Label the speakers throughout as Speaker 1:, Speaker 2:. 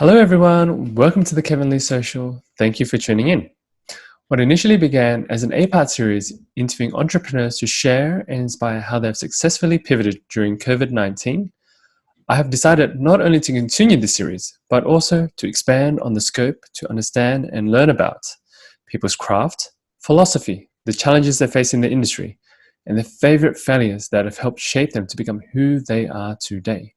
Speaker 1: Hello everyone, welcome to the Kevin Lee Social. Thank you for tuning in. What initially began as an 8-part series interviewing entrepreneurs to share and inspire how they've successfully pivoted during COVID-19, I have decided not only to continue this series, but also to expand on the scope to understand and learn about people's craft, philosophy, the challenges they face in the industry, and their favorite failures that have helped shape them to become who they are today.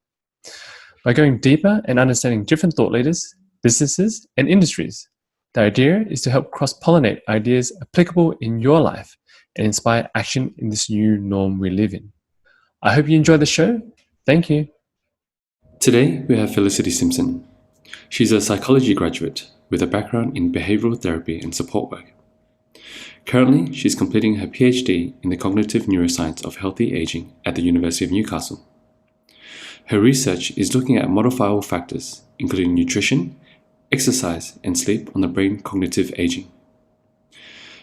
Speaker 1: By going deeper and understanding different thought leaders, businesses, and industries, the idea is to help cross-pollinate ideas applicable in your life and inspire action in this new norm we live in. I hope you enjoy the show. Thank you. Today, we have Felicity Simpson. She's a psychology graduate with a background in behavioural therapy and support work. Currently, she's completing her PhD in the cognitive neuroscience of healthy aging at the University of Newcastle. Her research is looking at modifiable factors, including nutrition, exercise, and sleep on the brain cognitive aging.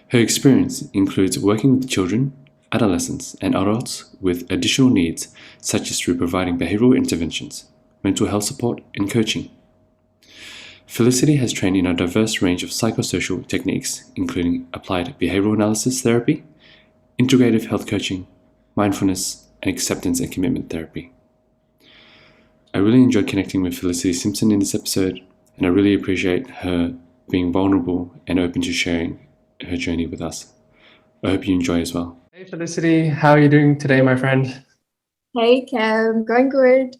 Speaker 1: Her experience includes working with children, adolescents, and adults with additional needs, such as through providing behavioural interventions, mental health support, and coaching. Felicity has trained in a diverse range of psychosocial techniques, including applied behavioural analysis therapy, integrative health coaching, mindfulness, and acceptance and commitment therapy. I really enjoyed connecting with Felicity Simpson in this episode, and I really appreciate her being vulnerable and open to sharing her journey with us. I hope you enjoy as well. Hey Felicity, how are you doing today, my friend?
Speaker 2: Hey Cam, going good.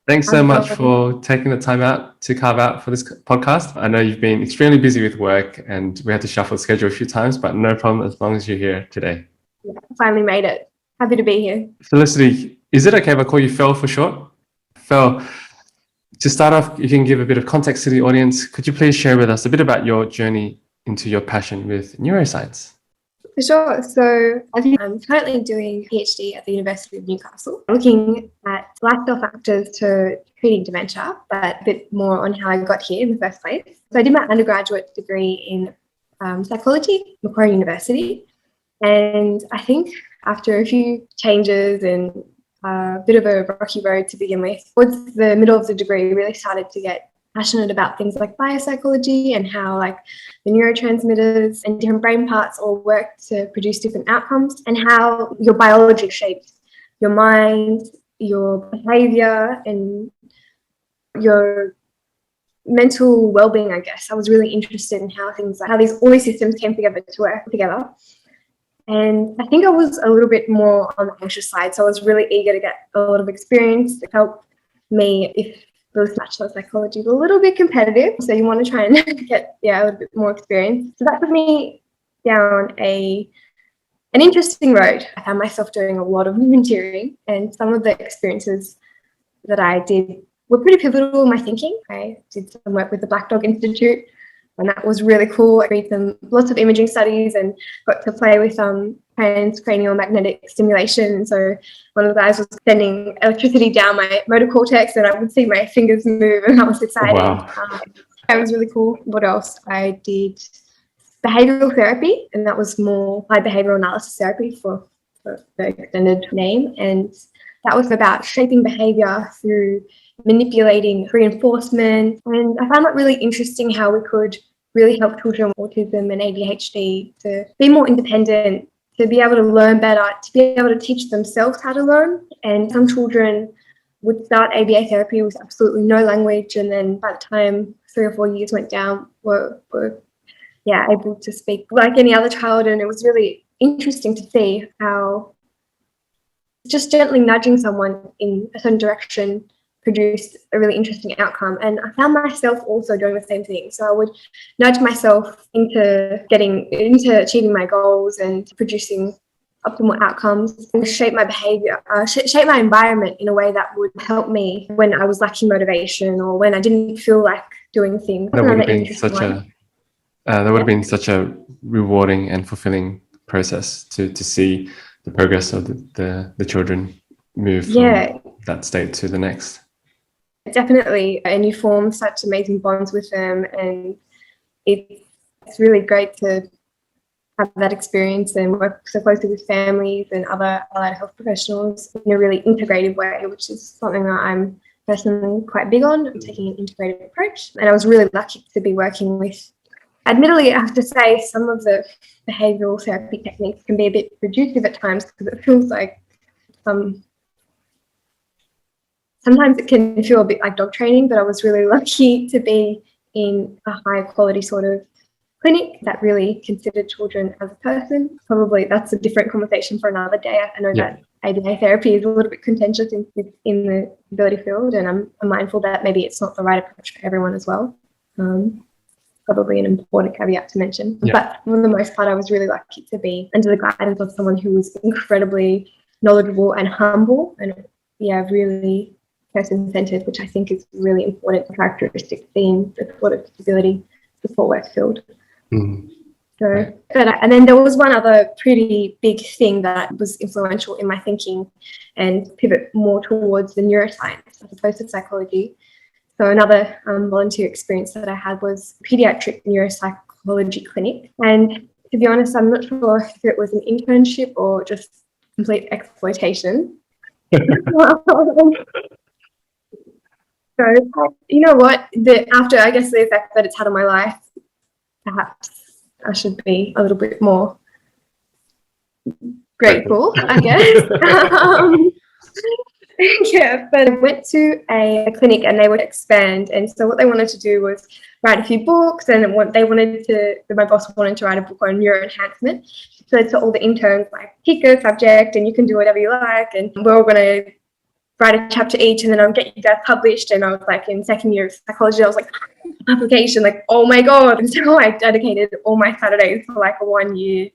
Speaker 1: Thanks so much for taking the time out to carve out for this podcast. I know you've been extremely busy with work and we had to shuffle the schedule a few times, but no problem as long as you're here today.
Speaker 2: Yeah, finally made it. Happy to be here.
Speaker 1: Felicity, is it okay if I call you Fel for short? Fel, to start off, you can give a bit of context to the audience. Could you please share with us a bit about your journey into your passion with neuroscience?
Speaker 2: For sure. So I'm currently doing a PhD at the University of Newcastle, looking at lifestyle factors to treating dementia, but a bit more on how I got here in the first place. So I did my undergraduate degree in psychology at Macquarie University. And I think after a few changes and a bit of a rocky road to begin with, towards the middle of the degree, really started to get passionate about things like biopsychology and how like the neurotransmitters and different brain parts all work to produce different outcomes, and how your biology shapes your mind, your behavior, and your mental well-being, I guess. I was really interested in how things like how all these systems came together to work together. And I think I was a little bit more on the anxious side, so I was really eager to get a lot of experience to help me if the bachelor of psychology is a little bit competitive, so you want to try and get a little bit more experience. So that put me down an interesting road. I found myself doing a lot of volunteering, and some of the experiences that I did were pretty pivotal in my thinking. I did some work with the Black Dog Institute, and that was really cool. I read lots of imaging studies and got to play with transcranial magnetic stimulation. So one of the guys was sending electricity down my motor cortex and I would see my fingers move, and that was exciting.
Speaker 1: Wow.
Speaker 2: That was really cool. What else? I did behavioural therapy, and that was more applied behavioural analysis therapy for the extended name. And that was about shaping behaviour through manipulating reinforcement. And I found that really interesting, how we could really help children with autism and ADHD to be more independent, to be able to learn better, to be able to teach themselves how to learn. And some children would start ABA therapy with absolutely no language, and then by the time 3 or 4 years went down, were able to speak like any other child. And it was really interesting to see how just gently nudging someone in a certain direction produced a really interesting outcome. And I found myself also doing the same thing. So I would nudge myself into achieving my goals and producing optimal outcomes, and shape my behavior, shape my environment in a way that would help me when I was lacking motivation or when I didn't feel like doing things.
Speaker 1: That would have been such a rewarding and fulfilling process to see the progress of the children move from that state to the next.
Speaker 2: Definitely, and you form such amazing bonds with them, and it's really great to have that experience and work so closely with families and other allied health professionals in a really integrative way, which is something that I'm personally quite big on. I'm taking an integrative approach, and I was really lucky to be working with, admittedly, I have to say, some of the behavioural therapy techniques can be a bit reductive at times because it feels like sometimes it can feel a bit like dog training, but I was really lucky to be in a high quality sort of clinic that really considered children as a person. Probably that's a different conversation for another day. I know that ABA therapy is a little bit contentious in the disability field, and I'm mindful that maybe it's not the right approach for everyone as well. Probably an important caveat to mention. But for the most part, I was really lucky to be under the guidance of someone who was incredibly knowledgeable and humble, and really person-centered, which I think is a really important characteristic theme the sort of disability support work field. And then there was one other pretty big thing that was influential in my thinking and pivot more towards the neuroscience as opposed to psychology. So another volunteer experience that I had was Pediatric neuropsychology clinic. And to be honest, I'm not sure if it was an internship or just complete exploitation. So, you know what, after, I guess, the effect that it's had on my life, perhaps I should be a little bit more grateful, I guess. But I went to a clinic and they would expand. And so what they wanted to do was write a few books, and my boss wanted to write a book on neuroenhancement. So to all the interns, like, pick a subject and you can do whatever you like. And we're all going to write a chapter each, and then I'll get you guys published. And I was like, in second year of psychology, I was like, application, like, oh my God. And so I dedicated all my Saturdays for like 1 year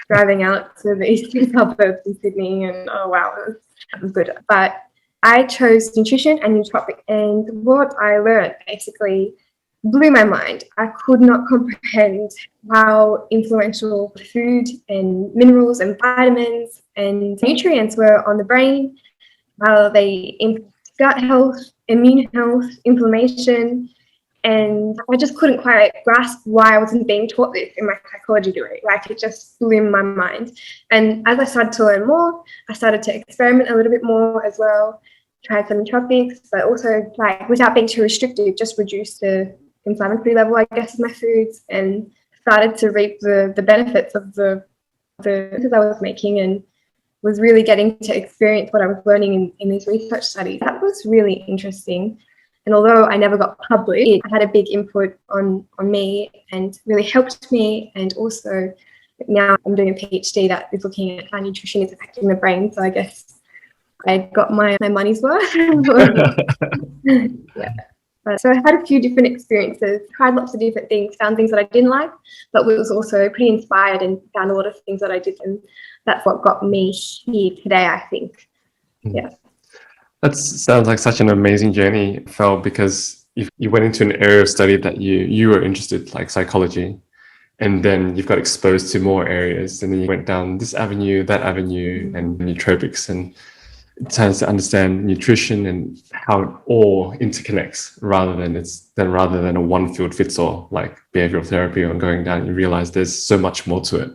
Speaker 2: driving out to the eastern suburbs in Sydney. And oh wow, it was good. But I chose nutrition and nootropics, and what I learned basically blew my mind. I could not comprehend how influential food and minerals and vitamins and nutrients were on the brain, how they impact gut health, immune health, inflammation. And I just couldn't quite grasp why I wasn't being taught this in my psychology degree. Like, it just blew my mind. And as I started to learn more, I started to experiment a little bit more as well, tried some nootropics, but also, like, without being too restrictive, just reduced the inflammatory level, I guess, of my foods, and started to reap the benefits of the choices I was making, and was really getting to experience what I was learning in these research studies. That was really interesting. And although I never got published, it had a big input on me and really helped me. And also now I'm doing a PhD that is looking at how nutrition is affecting the brain. So I guess I got my money's worth. So I had a few different experiences, tried lots of different things, found things that I didn't like, but was also pretty inspired and found a lot of things that I did. And that's what got me here today, I think.
Speaker 1: That sounds like such an amazing journey, Fel, because you went into an area of study that you were interested, like psychology, and then you've got exposed to more areas, and then you went down this avenue, that avenue, and nootropics, and it tends to understand nutrition and how it all interconnects rather than a one field fits all, like behavioural therapy, or going down, you realize there's so much more to it.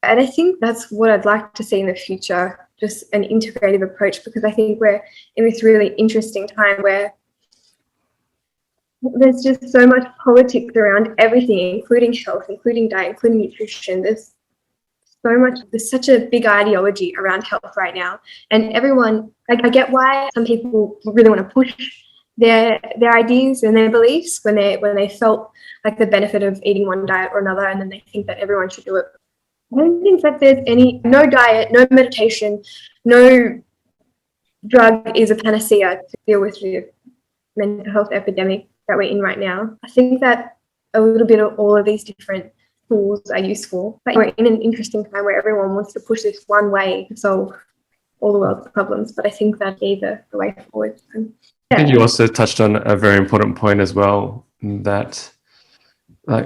Speaker 2: And I think that's what I'd like to see in the future, just an integrative approach, because I think we're in this really interesting time where there's just so much politics around everything, including health, including diet, including nutrition. There's such a big ideology around health right now. And everyone, I get why some people really want to push their ideas and their beliefs when they felt like the benefit of eating one diet or another, and then they think that everyone should do it. I don't think that there's no diet, no meditation, no drug is a panacea to deal with the mental health epidemic that we're in right now. I think that a little bit of all of these different tools are useful, but we're in an interesting time where everyone wants to push this one way to solve all the world's problems, but I think that's either the way forward.
Speaker 1: I think you also touched on a very important point as well, that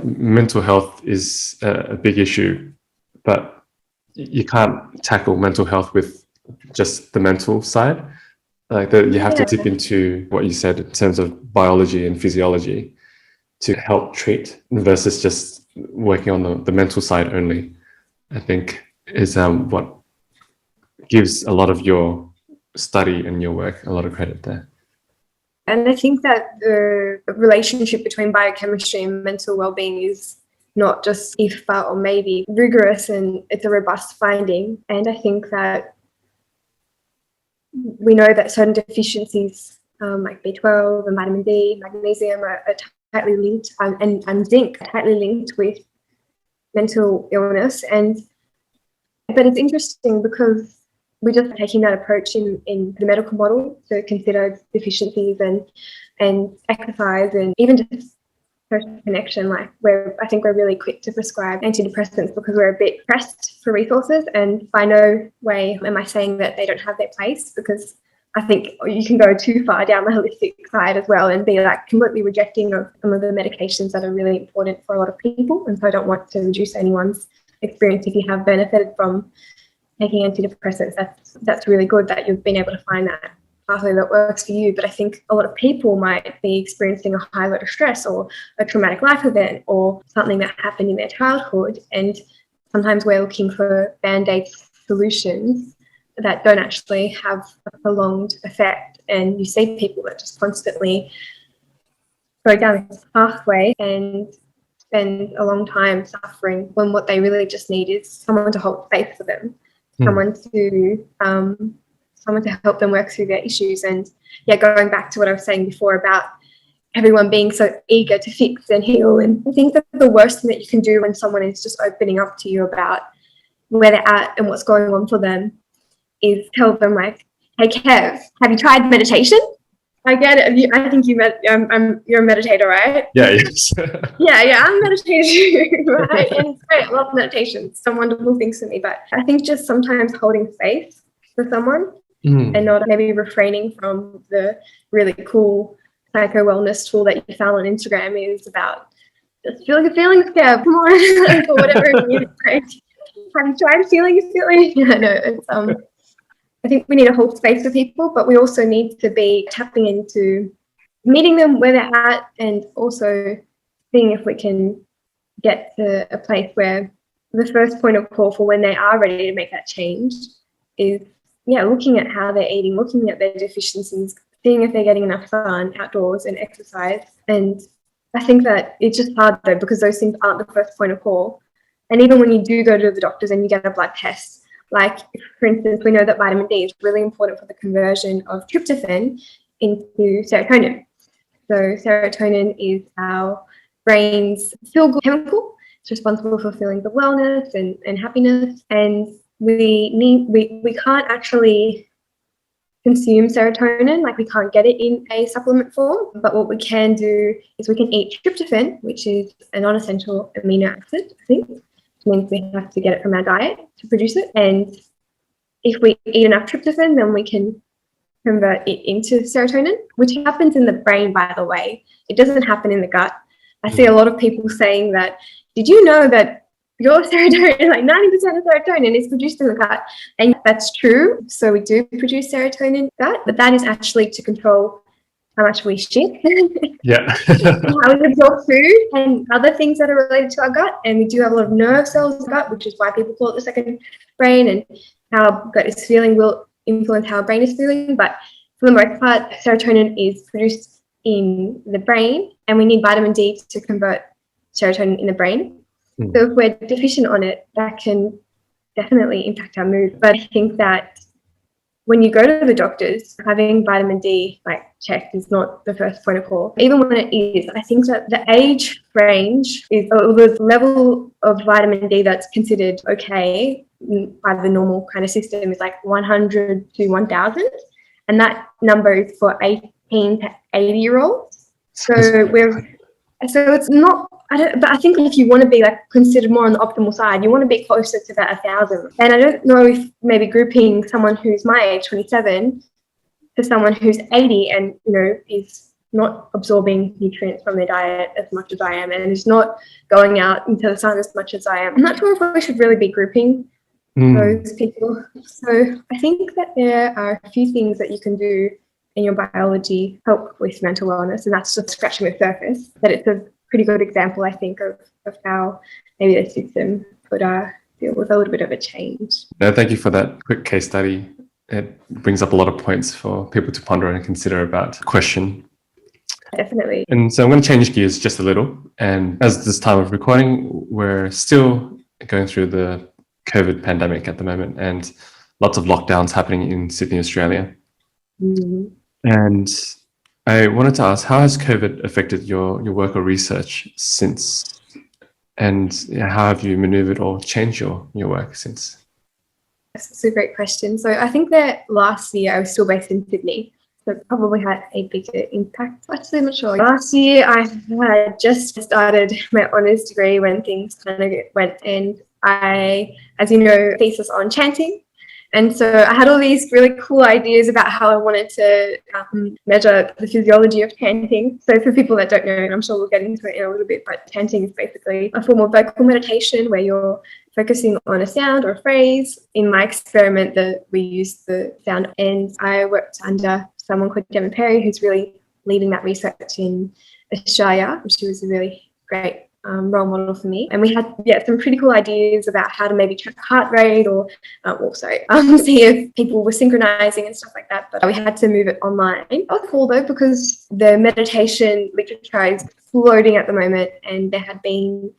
Speaker 1: mental health is a big issue, but you can't tackle mental health with just the mental side. You have to dip into what you said in terms of biology and physiology to help treat, versus just working on the mental side only, I think is what gives a lot of your study and your work a lot of credit there.
Speaker 2: And I think that the relationship between biochemistry and mental well-being is not just if, but, or maybe rigorous, and it's a robust finding. And I think that we know that certain deficiencies like B12 and vitamin D, magnesium are tightly linked, and zinc are tightly linked with mental illness. But it's interesting because we're just taking that approach in the medical model to consider deficiencies and exercise and even just social connection. Like I think we're really quick to prescribe antidepressants because we're a bit pressed for resources, and by no way am I saying that they don't have their place, because I think you can go too far down the holistic side as well and be like completely rejecting of some of the medications that are really important for a lot of people. And so I don't want to reduce anyone's experience. If you have benefited from taking antidepressants, that's really good that you've been able to find that pathway that works for you. But I think a lot of people might be experiencing a high load of stress or a traumatic life event or something that happened in their childhood, and sometimes we're looking for band-aid solutions that don't actually have a prolonged effect. And you see people that just constantly go down this pathway and spend a long time suffering when what they really just need is someone to hold space for them, someone to help them work through their issues. And yeah, going back to what I was saying before about everyone being so eager to fix and heal, and I think that the worst thing that you can do when someone is just opening up to you about where they're at and what's going on for them is tell them like, hey Kev, have you tried meditation? I get it. I think you're a meditator, right?
Speaker 1: Yeah, yes.
Speaker 2: yeah, I'm meditating, right? And it's great. I love meditation. It's some wonderful things for me. But I think just sometimes holding space for someone and not maybe refraining from the really cool psycho wellness tool that you found on Instagram is about just feeling your feelings, Kev. Come on, or whatever it is. Right? Have you tried feeling your feelings? Yeah, no, it's I think we need to hold space for people, but we also need to be tapping into meeting them where they're at, and also seeing if we can get to a place where the first point of call for when they are ready to make that change is, looking at how they're eating, looking at their deficiencies, seeing if they're getting enough sun outdoors and exercise. And I think that it's just hard though, because those things aren't the first point of call. And even when you do go to the doctors and you get a blood test, like, for instance, we know that vitamin D is really important for the conversion of tryptophan into serotonin. So serotonin is our brain's feel-good chemical. It's responsible for feelings of wellness and happiness. And we can't actually consume serotonin, like we can't get it in a supplement form. But what we can do is we can eat tryptophan, which is a non-essential amino acid, I think. Means we have to get it from our diet to produce it. And if we eat enough tryptophan, then we can convert it into serotonin, which happens in the brain, by the way. It doesn't happen in the gut. I see a lot of people saying that, did you know that your serotonin, like 90% of serotonin is produced in the gut? And that's true. So we do produce serotonin in the gut, but that is actually to control how much we shit,
Speaker 1: Yeah.
Speaker 2: how we absorb food and other things that are related to our gut. And we do have a lot of nerve cells in the gut, which is why people call it the second brain, and how our gut is feeling will influence how our brain is feeling. But for the most part, serotonin is produced in the brain, and we need vitamin D to convert serotonin in the brain. So if we're deficient on it, that can definitely impact our mood. But I think that when you go to the doctors, having vitamin D checked is not the first point of call. Even when it is, I think that the age range is, or the level of vitamin D that's considered okay by the normal kind of system is like 100 to 1,000, and that number is for 18 to 80-year-olds. So it's not. But I think if you want to be considered more on the optimal side, you want to be closer to about 1,000. And I don't know if maybe grouping someone who's my age, 27, to someone who's 80 and is not absorbing nutrients from their diet as much as I am, and is not going out into the sun as much as I am. I'm not sure if we should really be grouping those people. So I think that there are a few things that you can do in your biology help with mental wellness, and that's just scratching the surface. But it's a pretty good example, I think, of how maybe the system could deal with a little bit of a change.
Speaker 1: No, thank you for that quick case study. It brings up a lot of points for people to ponder and consider about question
Speaker 2: definitely.
Speaker 1: And so I'm going to change gears just a little. And as this time of recording, we're still going through the COVID pandemic at the moment, and lots of lockdowns happening in Sydney, Australia.
Speaker 2: Mm.
Speaker 1: And I wanted to ask, how has COVID affected your work or research since? And how have you maneuvered or changed your work since?
Speaker 2: That's a great question. So I think that last year I was still based in Sydney, so it probably had a bigger impact. Actually, I'm not sure. Last year I had just started my honours degree when things kind of went, and I, as you know, thesis on chanting. And so I had all these really cool ideas about how I wanted to measure the physiology of chanting. So for people that don't know, and I'm sure we'll get into it in a little bit, but chanting is basically a form of vocal meditation where you're focusing on a sound or a phrase. In my experiment, we used the sound, and I worked under someone called Gemma Perry, who's really leading that research in Australia. She was a really great role model for me, and we had some pretty cool ideas about how to maybe track heart rate or see if people were synchronizing and stuff like that, but we had to move it online. It was cool though, because the meditation literature is floating at the moment, and there had been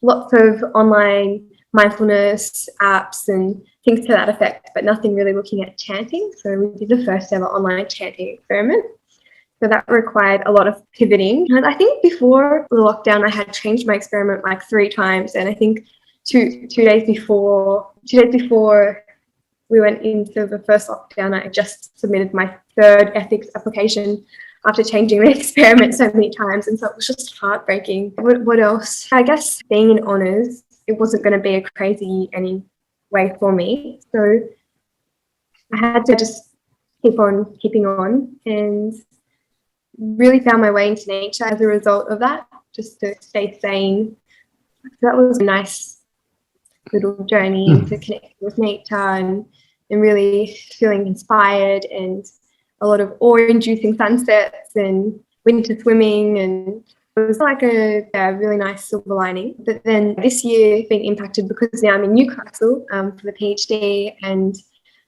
Speaker 2: lots of online mindfulness apps and things to that effect, but nothing really looking at chanting. So we did the first ever online chanting experiment. So that required a lot of pivoting. And I think before the lockdown, I had changed my experiment like 3 times. And I think two days before we went into the first lockdown, I just submitted my 3rd ethics application after changing the experiment so many times. And so it was just heartbreaking. What else? I guess being in honours, it wasn't going to be a crazy anyway for me. So I had to just keep on keeping on, and really found my way into nature as a result of that, just to stay sane. So that was a nice little journey into connecting with nature and really feeling inspired, and a lot of awe-inducing sunsets and winter swimming, and it was like a really nice silver lining. But then this year being impacted because now I'm in Newcastle for the PhD, and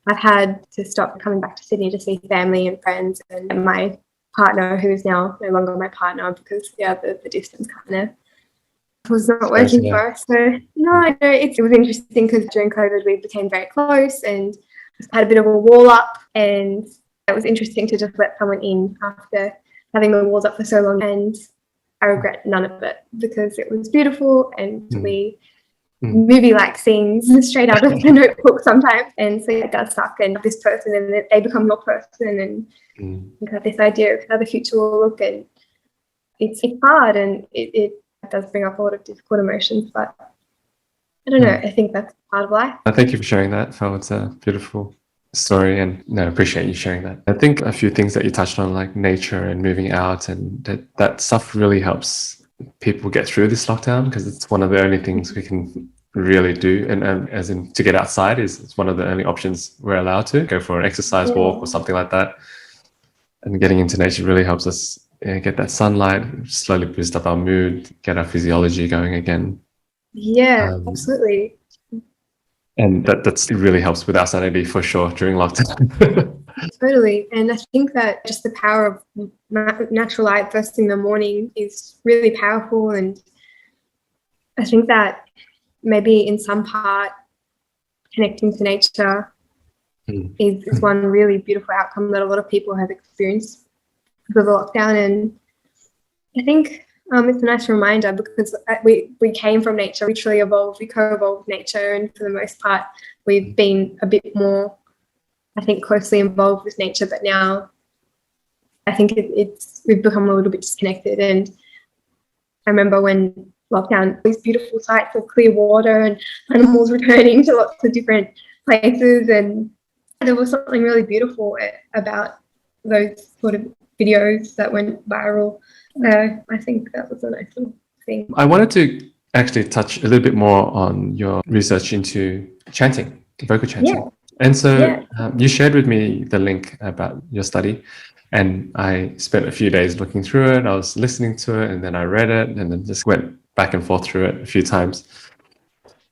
Speaker 2: I've had to stop coming back to Sydney to see family and friends, and my partner, who is now no longer my partner because the distance kind of was not working for us. So no, I know it was interesting because during COVID we became very close and had a bit of a wall up, and it was interesting to just let someone in after having the walls up for so long, and I regret none of it because it was beautiful, and we movie-like scenes straight out of the Notebook sometimes. And so it does suck, and this person, and they become your person, and you have this idea of how the future will look, and it's hard, and it does bring up a lot of difficult emotions, but I don't know, I think that's part of life.
Speaker 1: Thank you for sharing that, Phil. It's a beautiful story, and I appreciate you sharing that. I think a few things that you touched on, like nature and moving out, and that stuff really helps people get through this lockdown, because it's one of the only things we can really do, and as in to get outside it's one of the only options we're allowed to go for an exercise walk or something like that. And getting into nature really helps us get that sunlight, slowly boost up our mood, get our physiology going again.
Speaker 2: Yeah, absolutely.
Speaker 1: And it really helps with our sanity for sure during lockdown.
Speaker 2: Totally. And I think that just the power of natural light first thing in the morning is really powerful. And I think that maybe in some part connecting to nature is one really beautiful outcome that a lot of people have experienced because of the lockdown. And I think it's a nice reminder, because we came from nature, we truly evolved, we co-evolved with nature, and for the most part we've been a bit more, I think, closely involved with nature, but now I think we've become a little bit disconnected. And I remember when lockdown, these beautiful sights of clear water and animals returning to lots of different places, and there was something really beautiful about those sort of videos that went viral. I think that was a nice little thing.
Speaker 1: I wanted to actually touch a little bit more on your research into chanting, vocal chanting.
Speaker 2: Yeah.
Speaker 1: And so you shared with me the link about your study, and I spent a few days looking through it. I was listening to it, and then I read it, and then just went back and forth through it a few times.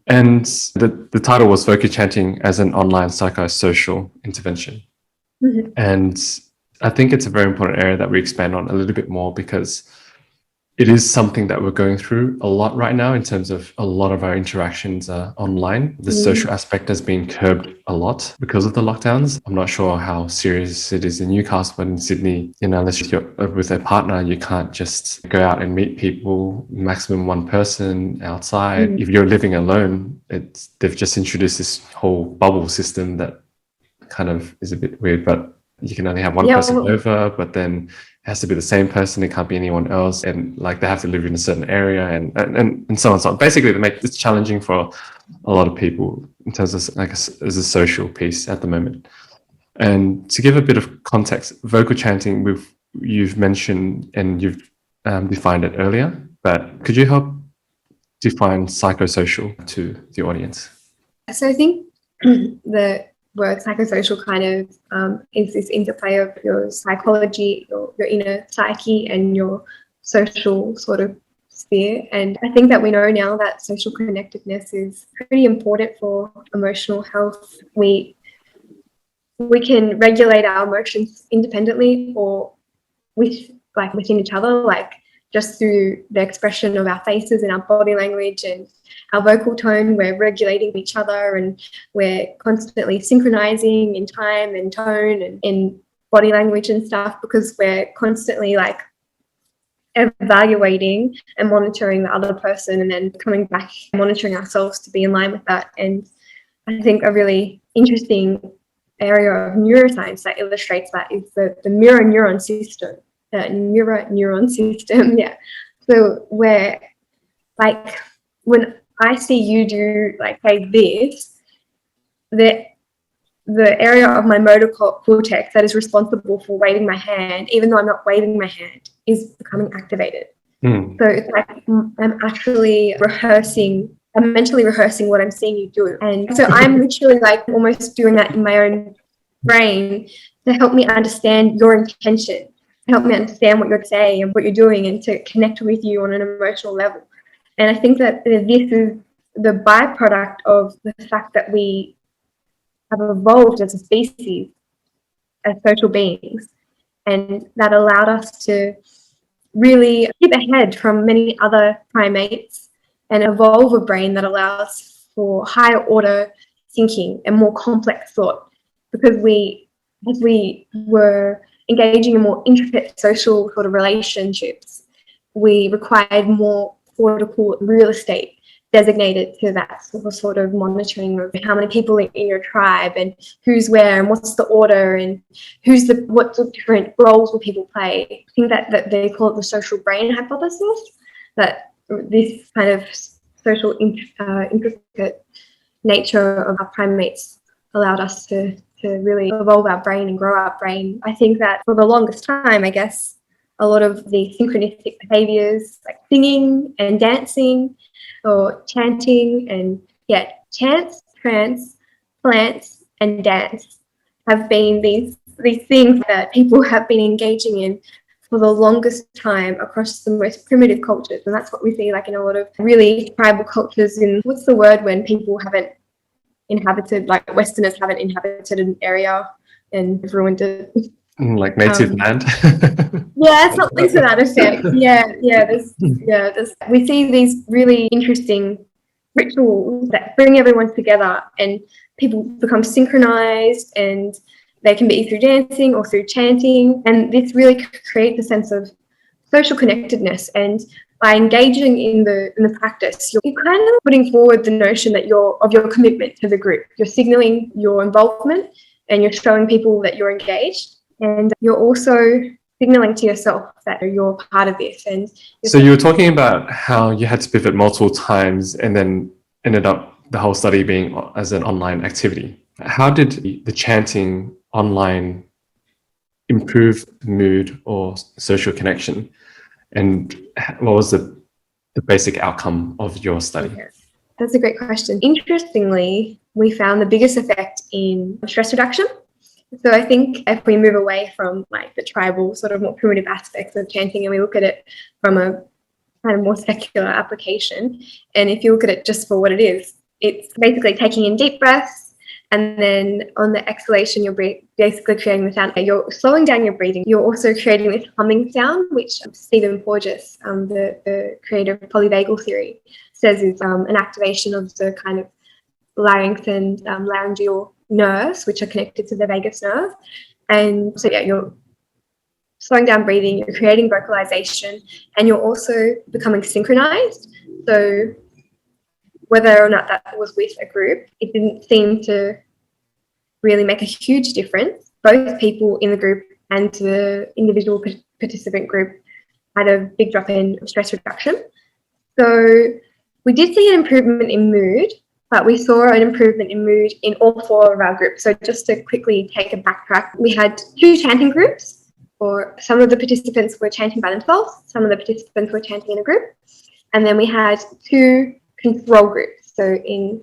Speaker 1: And the title was Vocal Chanting as an Online Psychosocial Intervention. And I think it's a very important area that we expand on a little bit more, because it is something that we're going through a lot right now in terms of a lot of our interactions are online. The social aspect has been curbed a lot because of the lockdowns. I'm not sure how serious it is in Newcastle, but in Sydney, unless you're with a partner, you can't just go out and meet people, maximum one person outside. If you're living alone, they've just introduced this whole bubble system that kind of is a bit weird, but you can only have one person over, but then it has to be the same person. It can't be anyone else. And like they have to live in a certain area and so on and so on. Basically, they make it challenging for a lot of people in terms of like as a social piece at the moment. And to give a bit of context, vocal chanting, you've mentioned and you've defined it earlier, but could you help define psychosocial to the audience?
Speaker 2: So I think the word psychosocial kind of is this interplay of your psychology, your inner psyche, and your social sort of sphere. And I think that we know now that social connectedness is pretty important for emotional health. We can regulate our emotions independently or within each other, like just through the expression of our faces and our body language and our vocal tone. We're regulating each other and we're constantly synchronizing in time and tone and in body language and stuff, because we're constantly like evaluating and monitoring the other person and then coming back and monitoring ourselves to be in line with that. And I think a really interesting area of neuroscience that illustrates that is the mirror neuron system. Yeah. So where, like, when I see you do, like, say this, the area of my motor cortex that is responsible for waving my hand, even though I'm not waving my hand, is becoming activated. So it's like I'm actually I'm mentally rehearsing what I'm seeing you do. And so I'm literally like almost doing that in my own brain to help me understand your intention, help me understand what you're saying and what you're doing, and to connect with you on an emotional level. And I think that this is the byproduct of the fact that we have evolved as a species, as social beings, and that allowed us to really keep ahead from many other primates and evolve a brain that allows for higher order thinking and more complex thought, because as we were engaging in more intricate social sort of relationships, we required more cortical real estate designated to that sort of monitoring of how many people in your tribe and who's where and what's the order and what the different roles will people play. I think that they call it the social brain hypothesis, that this kind of social intricate nature of our primates allowed us to really evolve our brain and grow our brain. I think that for the longest time, I guess, a lot of the synchronistic behaviors like singing and dancing or chanting and chants, trance, plants and dance have been these things that people have been engaging in for the longest time across the most primitive cultures. And that's what we see like in a lot of really tribal cultures in, what's the word when people haven't inhabited, like Westerners haven't inhabited an area and have ruined it.
Speaker 1: Like native land.
Speaker 2: Yeah, something to that effect. We see these really interesting rituals that bring everyone together, and people become synchronized, and they can be through dancing or through chanting, and this really creates a sense of social connectedness. And by engaging in the practice, you're kind of putting forward the notion that of your commitment to the group. You're signaling your involvement and you're showing people that you're engaged, and you're also signaling to yourself that you're part of this. And
Speaker 1: so you were talking about how you had to pivot multiple times and then ended up the whole study being as an online activity. How did the chanting online improve mood or social connection? And what was the basic outcome of your study?
Speaker 2: That's a great question. Interestingly, we found the biggest effect in stress reduction. So I think if we move away from like the tribal sort of more primitive aspects of chanting and we look at it from a kind of more secular application, and if you look at it just for what it is, it's basically taking in deep breaths And then on the exhalation, you're basically creating the sound. You're slowing down your breathing. You're also creating this humming sound, which Stephen Porges, the creator of polyvagal theory, says is an activation of the kind of larynx and laryngeal nerves, which are connected to the vagus nerve. And so, yeah, you're slowing down breathing, you're creating vocalization, and you're also becoming synchronized. So whether or not that was with a group, it didn't seem to really make a huge difference. Both people in the group and the individual participant group had a big drop in stress reduction. So we did see an improvement in mood, but we saw an improvement in mood in all 4 of our groups. So just to quickly take a backtrack, we had 2 chanting groups, or some of the participants were chanting by themselves, some of the participants were chanting in a group. And then we had 2 control groups. So in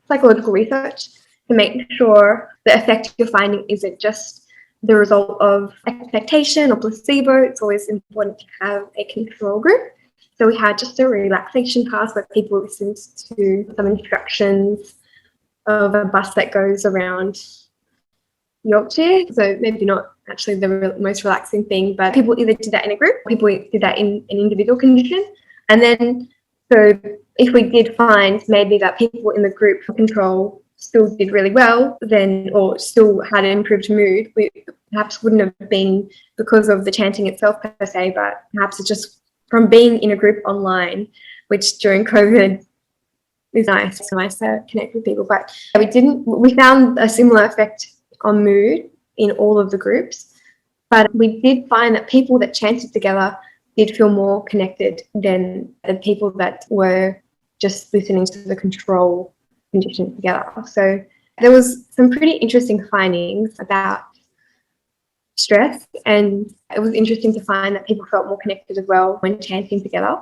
Speaker 2: psychological research, to make sure the effect you're finding isn't just the result of expectation or placebo, it's always important to have a control group. So we had just a relaxation class where people listened to some instructions of a bus that goes around Yorkshire. So maybe not actually the most relaxing thing, but people either did that in a group, people did that in an individual condition. And then, so if we did find maybe that people in the group control still did really well, then, or still had an improved mood, we perhaps wouldn't have been because of the chanting itself per se, but perhaps it's just from being in a group online, which during COVID is nice. It's nice to connect with people. But we found a similar effect on mood in all of the groups, but we did find that people that chanted together did feel more connected than the people that were just listening to the control condition together. So there was some pretty interesting findings about stress, and it was interesting to find that people felt more connected as well when chanting together.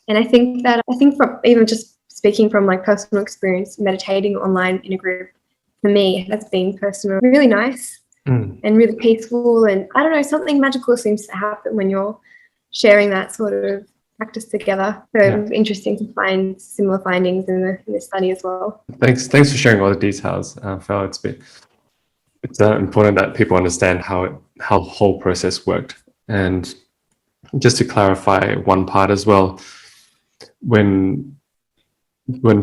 Speaker 2: And I think from even just speaking from my personal experience, meditating online in a group for me has been personally really nice and really peaceful. And I don't know, something magical seems to happen when you're sharing that sort of practice together. So it was interesting to find similar findings in the study as well.
Speaker 1: Thanks for sharing all the details, Phil. It's important that people understand how the whole process worked. And just to clarify one part as well, when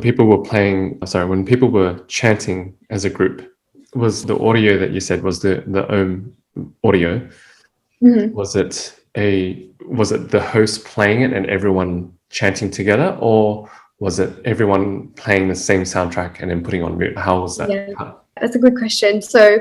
Speaker 1: people were chanting as a group, was the audio that you said was the Om audio? Mm-hmm. Was it the host playing it and everyone chanting together, or was it everyone playing the same soundtrack and then putting on mute? How was that?
Speaker 2: Yeah, that's a good question. So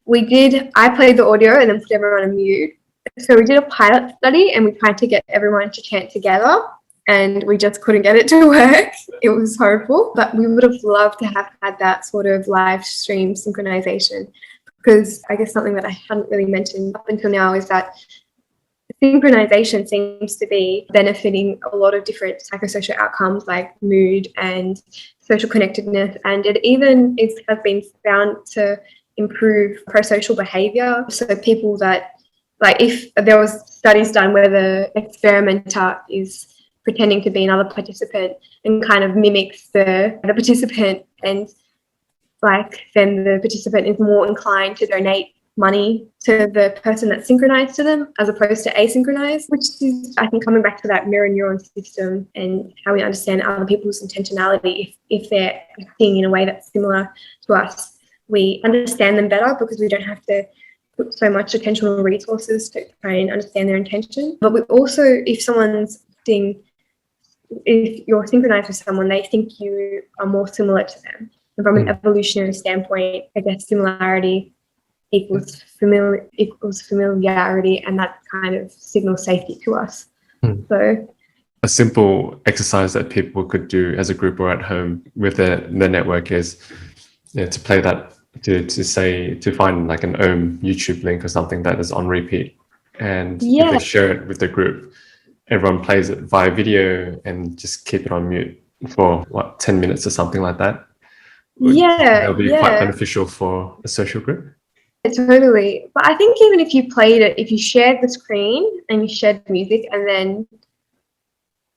Speaker 2: I played the audio and then put everyone on mute. So we did a pilot study and we tried to get everyone to chant together, and we just couldn't get it to work. It was horrible, but we would have loved to have had that sort of live stream synchronization, because I guess something that I hadn't really mentioned up until now is that synchronization seems to be benefiting a lot of different psychosocial outcomes like mood and social connectedness, and it even has been found to improve prosocial behavior. So people that, like, if there was studies done where the experimenter is pretending to be another participant and kind of mimics the participant, and like then the participant is more inclined to donate money to the person that's synchronized to them as opposed to asynchronized, which is, I think, coming back to that mirror neuron system and how we understand other people's intentionality. If they're acting in a way that's similar to us, we understand them better because we don't have to put so much attentional resources to try and understand their intention. But we also, if you're synchronized with someone, they think you are more similar to them. And from an evolutionary standpoint, I guess similarity equals familiarity, and that kind of signals safety to us. So
Speaker 1: a simple exercise that people could do as a group or at home with their network is to play that, to find like an Om YouTube link or something that is on repeat, and if they share it with the group, everyone plays it via video and just keep it on mute for 10 minutes or something like that. That'll be quite beneficial for a social group.
Speaker 2: Totally. But I think even if you played it, if you shared the screen and you shared music and then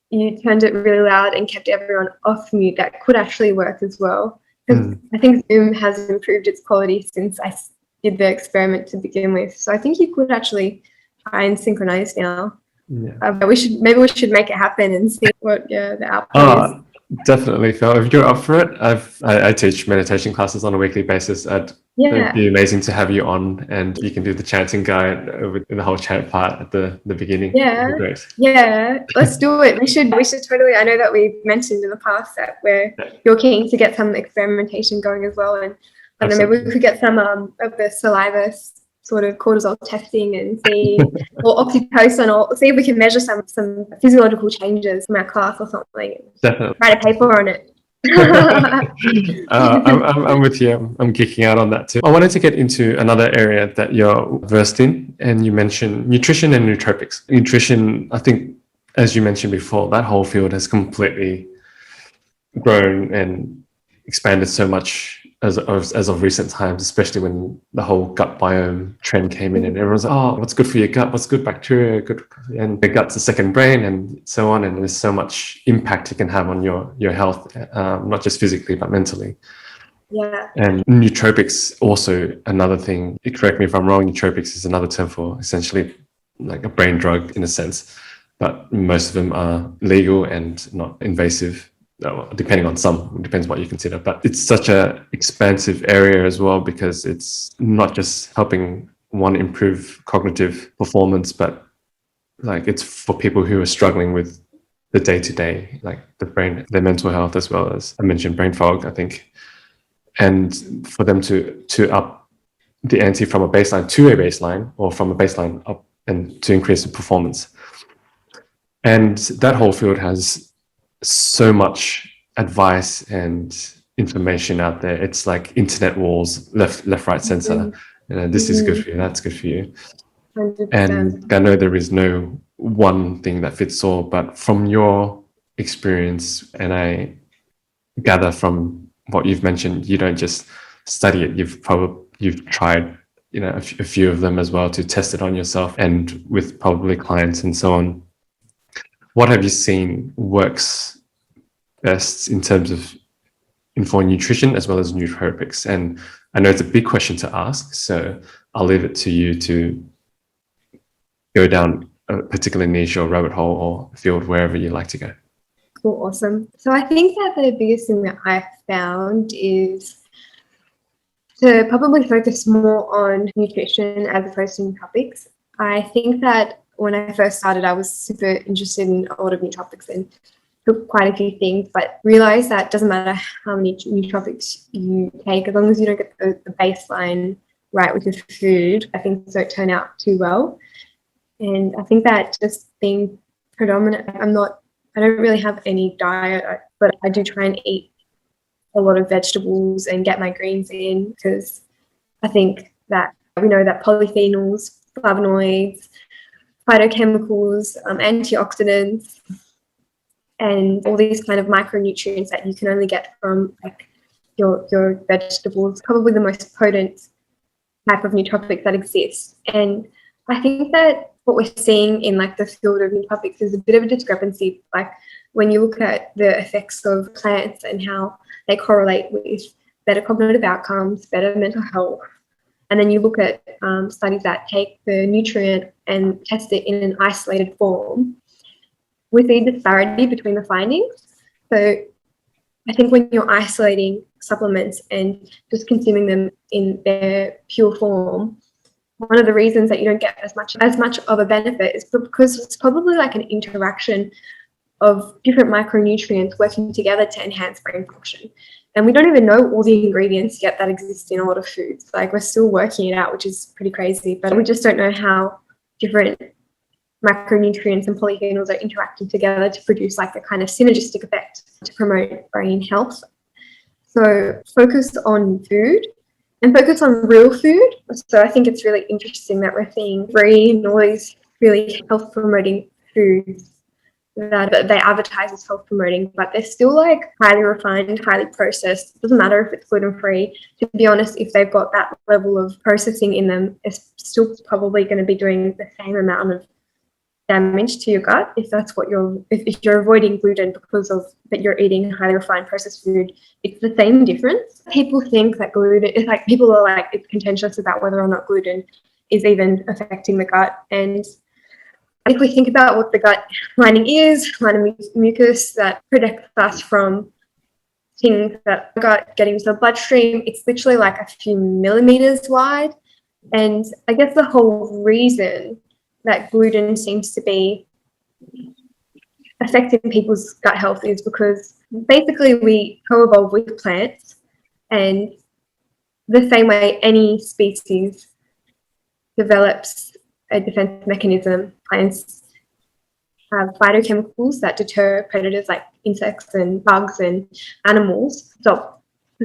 Speaker 2: you turned it really loud and kept everyone off mute, that could actually work as well. Because I think Zoom has improved its quality since I did the experiment to begin with. So I think you could actually try and synchronize now.
Speaker 1: Yeah.
Speaker 2: But we should make it happen and see what the output is.
Speaker 1: Definitely, Phil. If you're up for it, I teach meditation classes on a weekly basis. It'd be amazing to have you on, and you can do the chanting guide with the whole chant part at the beginning.
Speaker 2: Yeah,
Speaker 1: great.
Speaker 2: Yeah, let's do it. We should totally. I know that we've mentioned in the past that you're keen to get some experimentation going as well, and I don't know, maybe we could get some of the saliva sort of cortisol testing and see, or oxytocin, or see if we can measure some physiological changes from our class or something.
Speaker 1: Definitely.
Speaker 2: Write a paper on it.
Speaker 1: I'm with you. I'm geeking out on that too. I wanted to get into another area that you're versed in, and you mentioned nutrition and nootropics. Nutrition, I think, as you mentioned before, that whole field has completely grown and expanded so much as of recent times, especially when the whole gut biome trend came in, and everyone's like, oh, what's good for your gut? What's good bacteria? Good, and the gut's a second brain, and so on. And there's so much impact it can have on your health, not just physically but mentally.
Speaker 2: Yeah.
Speaker 1: And nootropics also another thing. Correct me if I'm wrong. Nootropics is another term for essentially like a brain drug in a sense, but most of them are legal and not invasive. Depending on some, it depends what you consider, but it's such a expansive area as well, because it's not just helping one improve cognitive performance, but like it's for people who are struggling with the day-to-day, like their mental health, as well as I mentioned brain fog, I think, and for them to up the ante from a baseline to a baseline, or from a baseline up, and to increase the performance. And that whole field has so much advice and information out there. It's like internet walls, left, right, center. This is good for you, that's good for you.
Speaker 2: 100%.
Speaker 1: And I know there is no one thing that fits all, but from your experience, and I gather from what you've mentioned, you don't just study it, you've tried a few of them as well to test it on yourself and with probably clients and so on. What have you seen works best in terms of for nutrition as well as nootropics? And I know it's a big question to ask, so I'll leave it to you to go down a particular niche or rabbit hole or field, wherever you like to go.
Speaker 2: Cool, awesome. So I think that the biggest thing that I've found is to probably focus more on nutrition as opposed to nootropics. I think that when I first started, I was super interested in a lot of nootropics and took quite a few things, but realized that it doesn't matter how many nootropics you take, as long as you don't get the baseline right with your food, I think don't turn out too well. And I think that just being predominant, I don't really have any diet, but I do try and eat a lot of vegetables and get my greens in, because I think that we know that polyphenols, flavonoids, phytochemicals, antioxidants, and all these kind of micronutrients that you can only get from like your vegetables, probably the most potent type of nootropic that exists. And I think that what we're seeing in like the field of nootropics is a bit of a discrepancy. Like when you look at the effects of plants and how they correlate with better cognitive outcomes, better mental health, and then you look at studies that take the nutrient and test it in an isolated form, we see disparity between the findings. So I think when you're isolating supplements and just consuming them in their pure form, one of the reasons that you don't get as much of a benefit is because it's probably like an interaction of different micronutrients working together to enhance brain function. And we don't even know all the ingredients yet that exist in a lot of foods. Like we're still working it out, which is pretty crazy, but we just don't know how different macronutrients and polyphenols are interacting together to produce like a kind of synergistic effect to promote brain health. So focus on food and focus on real food. So I think it's really interesting that we're seeing free and all these really health promoting foods that they advertise as health promoting, but they're still like highly refined, highly processed. It doesn't matter if it's gluten free. To be honest, if they've got that level of processing in them, it's still probably going to be doing the same amount of damage to your gut if that's what if you're avoiding gluten because of that you're eating highly refined processed food. It's the same difference. People think that gluten, it's like people are like, it's contentious about whether or not gluten is even affecting the gut. And if we think about what the gut lining is, lining mucus that protects us from things that gut getting into the bloodstream, it's literally like a few millimeters wide. And I guess the whole reason that gluten seems to be affecting people's gut health is because basically we co-evolve with plants, and the same way any species develops a defense mechanism, plants have phytochemicals that deter predators like insects and bugs and animals, to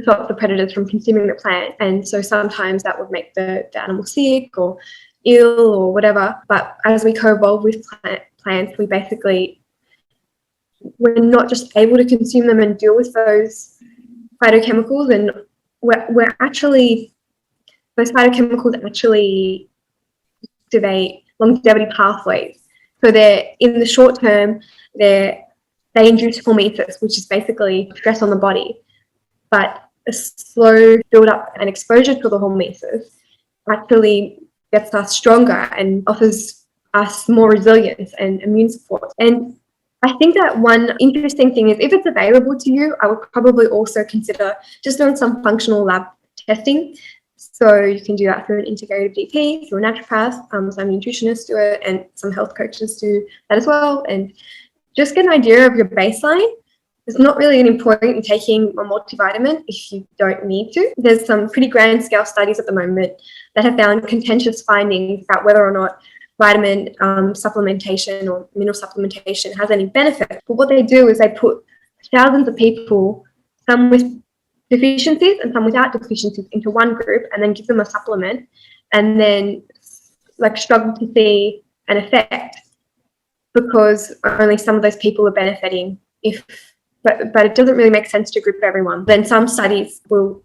Speaker 2: stop the predators from consuming the plant. And so sometimes that would make the animal sick or ill or whatever. But as we co-evolve with plants, we're not just able to consume them and deal with those phytochemicals, and we're actually, those phytochemicals actually activate longevity pathways. So they're, in the short term, they induce hormesis, which is basically stress on the body. But a slow build-up and exposure to the hormesis actually gets us stronger and offers us more resilience and immune support. And I think that one interesting thing is, if it's available to you, I would probably also consider just doing some functional lab testing. So you can do that through an integrative GP, through a naturopath, some nutritionists do it, and some health coaches do that as well. And just get an idea of your baseline. There's not really any point in taking a multivitamin if you don't need to. There's some pretty grand scale studies at the moment that have found contentious findings about whether or not vitamin supplementation or mineral supplementation has any benefit. But what they do is they put thousands of people, some with deficiencies and some without deficiencies, into one group, and then give them a supplement, and then like struggle to see an effect because only some of those people are benefiting. But it doesn't really make sense to group everyone. Then some studies will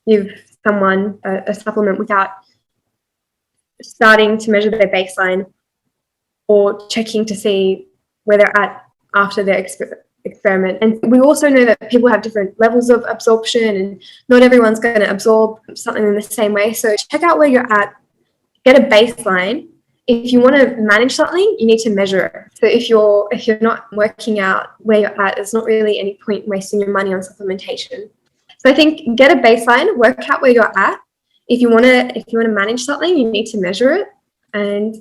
Speaker 2: give someone a supplement without starting to measure their baseline or checking to see where they're at after their experiment. And we also know that people have different levels of absorption, and not everyone's going to absorb something in the same way. So check out where you're at, get a baseline. If you want to manage something, you need to measure it. So if you're not working out where you're at, there's not really any point wasting your money on supplementation. So I think get a baseline, work out where you're at. If you want to manage something, you need to measure it, and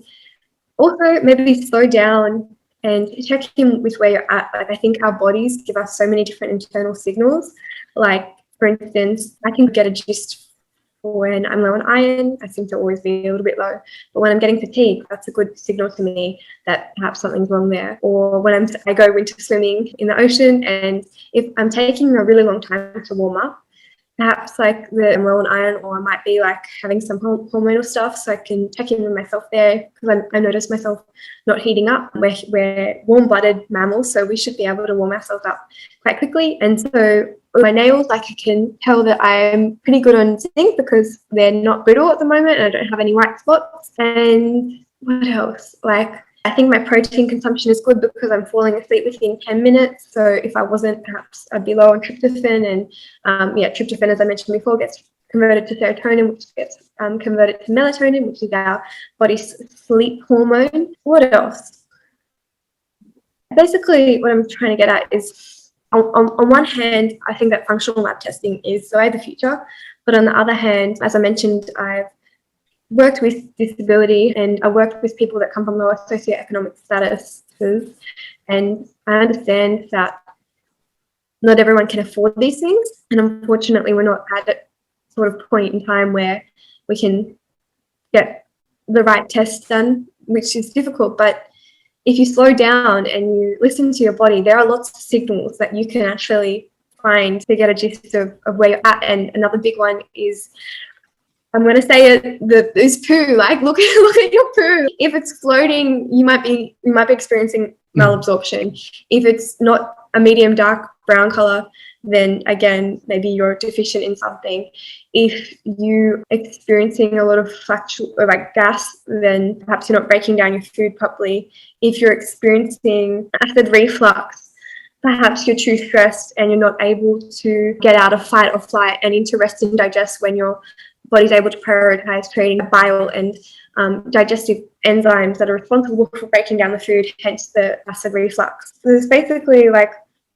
Speaker 2: also maybe slow down and check in with where you're at. Like, I think our bodies give us so many different internal signals. Like, for instance, I can get a gist for when I'm low on iron. I seem to always be a little bit low. But when I'm getting fatigued, that's a good signal to me that perhaps something's wrong there. Or when I go winter swimming in the ocean, and if I'm taking a really long time to warm up, perhaps like I'm low on iron, or I might be like having some hormonal stuff, so I can check in with myself there, because I notice myself not heating up. We're warm-blooded mammals, so we should be able to warm ourselves up quite quickly. And so with my nails, like, I can tell that I'm pretty good on zinc because they're not brittle at the moment and I don't have any white spots. And what else? Like, I think my protein consumption is good because I'm falling asleep within 10 minutes. So if I wasn't, perhaps I'd be low on tryptophan. And tryptophan, as I mentioned before, gets converted to serotonin, which gets converted to melatonin, which is our body's sleep hormone. What else? Basically, what I'm trying to get at is, on one hand, I think that functional lab testing is the way of the future. But on the other hand, as I mentioned, I've worked with disability, and I worked with people that come from lower socioeconomic statuses, and I understand that not everyone can afford these things, and unfortunately we're not at a sort of point in time where we can get the right tests done, which is difficult. But if you slow down and you listen to your body, there are lots of signals that you can actually find to get a gist of where you're at. And another big one is, I'm going to say it, is poo. Like, look at your poo. If it's floating, you might be experiencing malabsorption. If it's not a medium dark brown color, then again, maybe you're deficient in something. If you're experiencing a lot of gas, then perhaps you're not breaking down your food properly. If you're experiencing acid reflux, perhaps you're too stressed and you're not able to get out of fight or flight and into rest and digest when your body's able to prioritize creating bile and digestive enzymes that are responsible for breaking down the food, hence the acid reflux. So there's basically like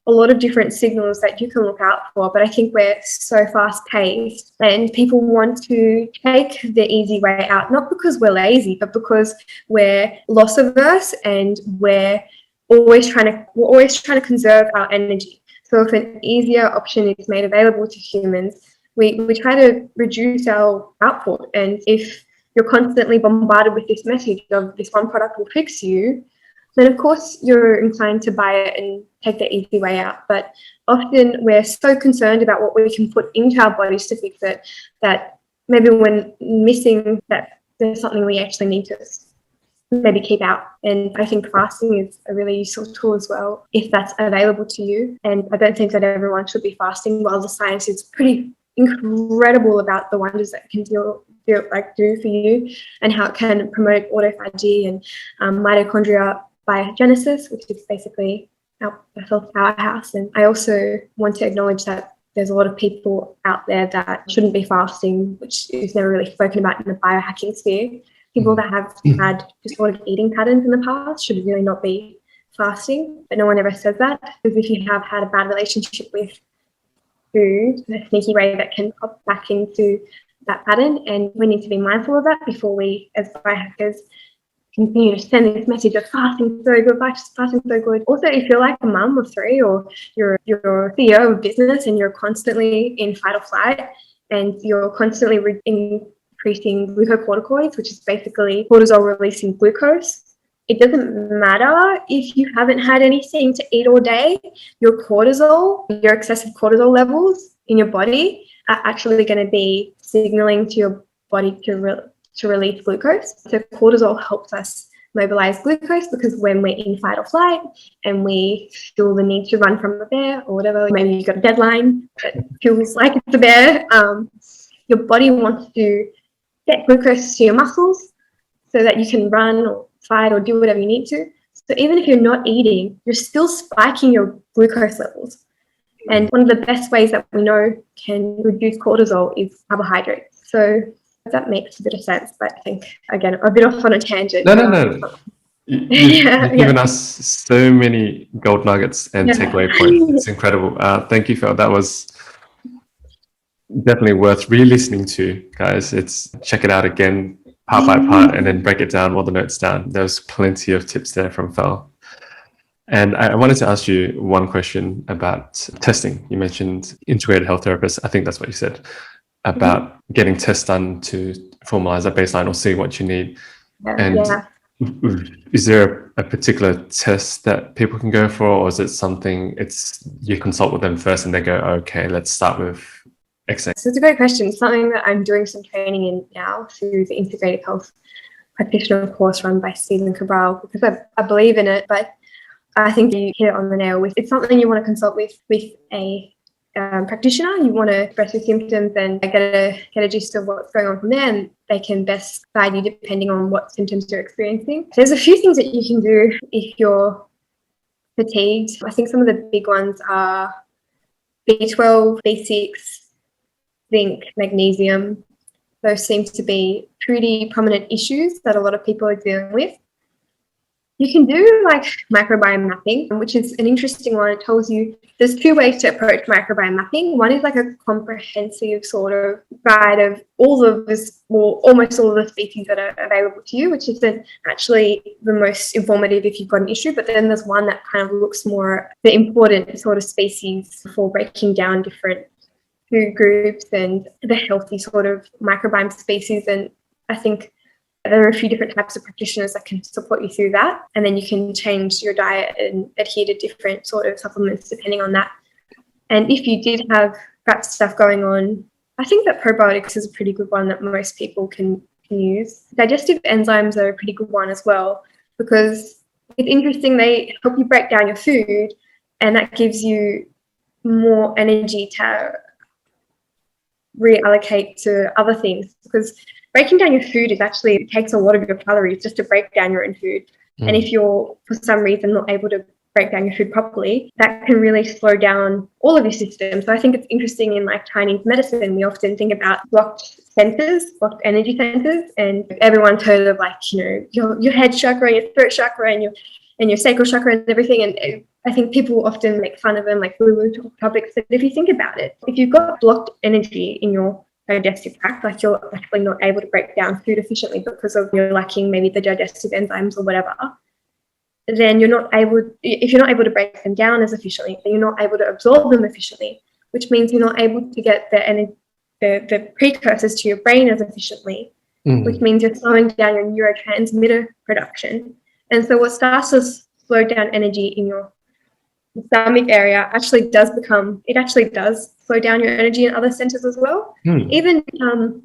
Speaker 2: a lot of different signals that you can look out for, but I think we're so fast paced and people want to take the easy way out, not because we're lazy, but because we're loss averse and we're always trying to conserve our energy. So if an easier option is made available to humans, we try to reduce our output. And if you're constantly bombarded with this message of this one product will fix you, then of course you're inclined to buy it and take the easy way out. But often we're so concerned about what we can put into our bodies to fix it that maybe we're missing that there's something we actually need to maybe keep out. And I think fasting is a really useful tool as well, if that's available to you. And I don't think that everyone should be fasting, while the science is pretty incredible about the wonders that it can do for you and how it can promote autophagy and mitochondria biogenesis, which is basically our health powerhouse. And I also want to acknowledge that there's a lot of people out there that shouldn't be fasting, which is never really spoken about in the biohacking sphere. People that have had disordered eating patterns in the past should really not be fasting, but no one ever says that, because if you have had a bad relationship with food, in a sneaky way that can pop back into that pattern, and we need to be mindful of that before we, as biohackers, continue to send this message of fasting so good, fasting so good. Also, if you're like a mum of three, or you're CEO of a business and you're constantly in fight or flight and you're constantly increasing glucocorticoids, which is basically cortisol releasing glucose, it doesn't matter if you haven't had anything to eat all day, your excessive cortisol levels in your body are actually going to be signaling to your body to release glucose. So cortisol helps us mobilize glucose, because when we're in fight or flight and we feel the need to run from a bear or whatever, maybe you've got a deadline that feels like it's a bear, your body wants to get glucose to your muscles so that you can run or fight or do whatever you need to. So even if you're not eating, you're still spiking your glucose levels. And one of the best ways that we know can reduce cortisol is carbohydrates. So that makes a bit of sense, but I think, again, I'm a bit off on a tangent.
Speaker 1: No. You've given us so many gold nuggets and takeaway points. It's incredible. Thank you, Phil. That was definitely worth re-listening to, guys. Check it out again, part by part, and then break it down, all the notes down. There's plenty of tips there from Phil. And I wanted to ask you one question about testing. You mentioned integrated health therapists. I think that's what you said, about getting tests done to formalize that baseline or see what you need. Is there a particular test that people can go for, or is it something you consult with them first and they go, okay, let's start with X?
Speaker 2: So it's a great question. It's something that I'm doing some training in now through the Integrative Health Practitioner course run by Stephen Cabral, because I believe in it, but I think you hit it on the nail with it's something you want to consult with a practitioner. You want to express your symptoms and get a gist of what's going on from there, and they can best guide you depending on what symptoms you're experiencing. There's a few things that you can do if you're fatigued. I think some of the big ones are B12, B6, zinc, magnesium. Those seem to be pretty prominent issues that a lot of people are dealing with. You can do like microbiome mapping, which is an interesting one. It tells you there's two ways to approach microbiome mapping. One is like a comprehensive sort of guide of all of this, or almost all of the species that are available to you, which isn't actually the most informative if you've got an issue. But then there's one that kind of looks more at the important sort of species for breaking down different food groups and the healthy sort of microbiome species. And I think there are a few different types of practitioners that can support you through that. And then you can change your diet and adhere to different sort of supplements depending on that. And if you did have gut stuff going on, I think that probiotics is a pretty good one that most people can use. Digestive enzymes are a pretty good one as well, because it's interesting. They help you break down your food, and that gives you more energy to reallocate to other things, because breaking down your food it takes a lot of your calories just to break down your own food. And if you're for some reason not able to break down your food properly, that can really slow down all of your systems. So I think it's interesting in like Chinese medicine, we often think about blocked energy centers, and everyone's heard of like, your head chakra, your throat chakra, and your sacral chakra and everything. And I think people often make fun of them like woo-woo topics. But if you think about it, if you've got blocked energy in your digestive tract, like you're actually not able to break down food efficiently because of you're lacking maybe the digestive enzymes or whatever, then if you're not able to break them down as efficiently, then you're not able to absorb them efficiently, which means you're not able to get the precursors to your brain as efficiently, which means you're slowing down your neurotransmitter production. And so what starts to slow down energy in your stomach area actually does slow down your energy in other centers as well. Even on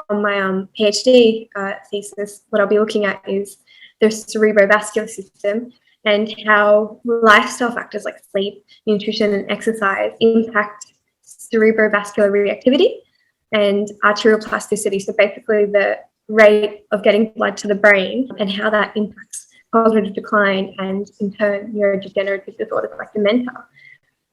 Speaker 2: my PhD thesis, what I'll be looking at is the cerebrovascular system and how lifestyle factors like sleep, nutrition, and exercise impact cerebrovascular reactivity and arterial plasticity. So basically the rate of getting blood to the brain and how that impacts cognitive decline and in turn neurodegenerative disorders like dementia.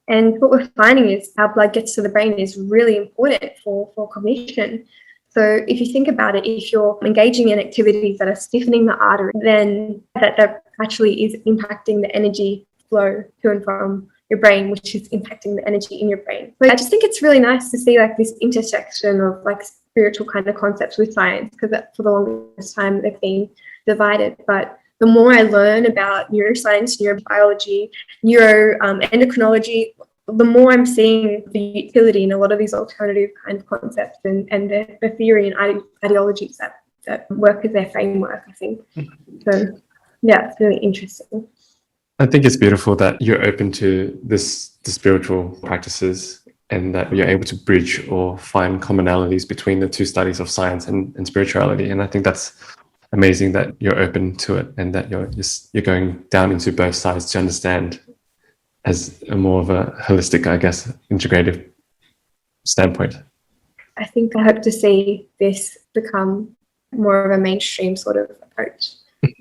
Speaker 2: And what we're finding is how blood gets to the brain is really important for cognition. So if you think about it, if you're engaging in activities that are stiffening the artery, then that actually is impacting the energy flow to and from your brain, which is impacting the energy in your brain. So I just think it's really nice to see like this intersection of like spiritual kind of concepts with science, because for the longest time they've been divided. But the more I learn about neuroscience, neurobiology, neuroendocrinology, the more I'm seeing the utility in a lot of these alternative kind of concepts and the theory and ideologies that work as their framework, I think. So, yeah, it's really interesting.
Speaker 1: I think it's beautiful that you're open to the spiritual practices and that you're able to bridge or find commonalities between the two studies of science and spirituality. And I think that's amazing that you're open to it and that you're going down into both sides to understand as a more of a holistic, I guess, integrative standpoint.
Speaker 2: I think I hope to see this become more of a mainstream sort of approach,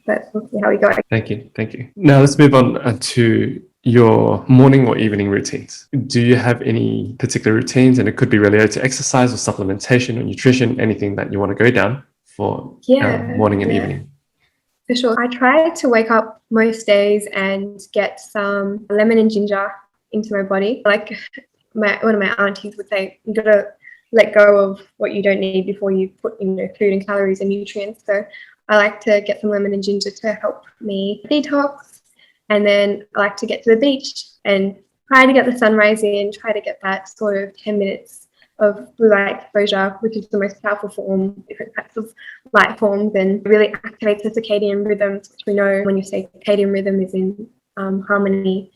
Speaker 2: but we'll see how we go.
Speaker 1: Thank you. Now let's move on to your morning or evening routines. Do you have any particular routines? And it could be related to exercise or supplementation or nutrition, anything that you want to go down for morning and evening.
Speaker 2: For sure. I try to wake up most days and get some lemon and ginger into my body. Like one of my aunties would say, you got to let go of what you don't need before you put in food and calories and nutrients. So I like to get some lemon and ginger to help me detox. And then I like to get to the beach and try to get the sunrise in, try to get that sort of 10 minutes of blue light exposure, which is the most powerful form, different types of light forms, and really activates the circadian rhythms, which we know when you say circadian rhythm is in harmony,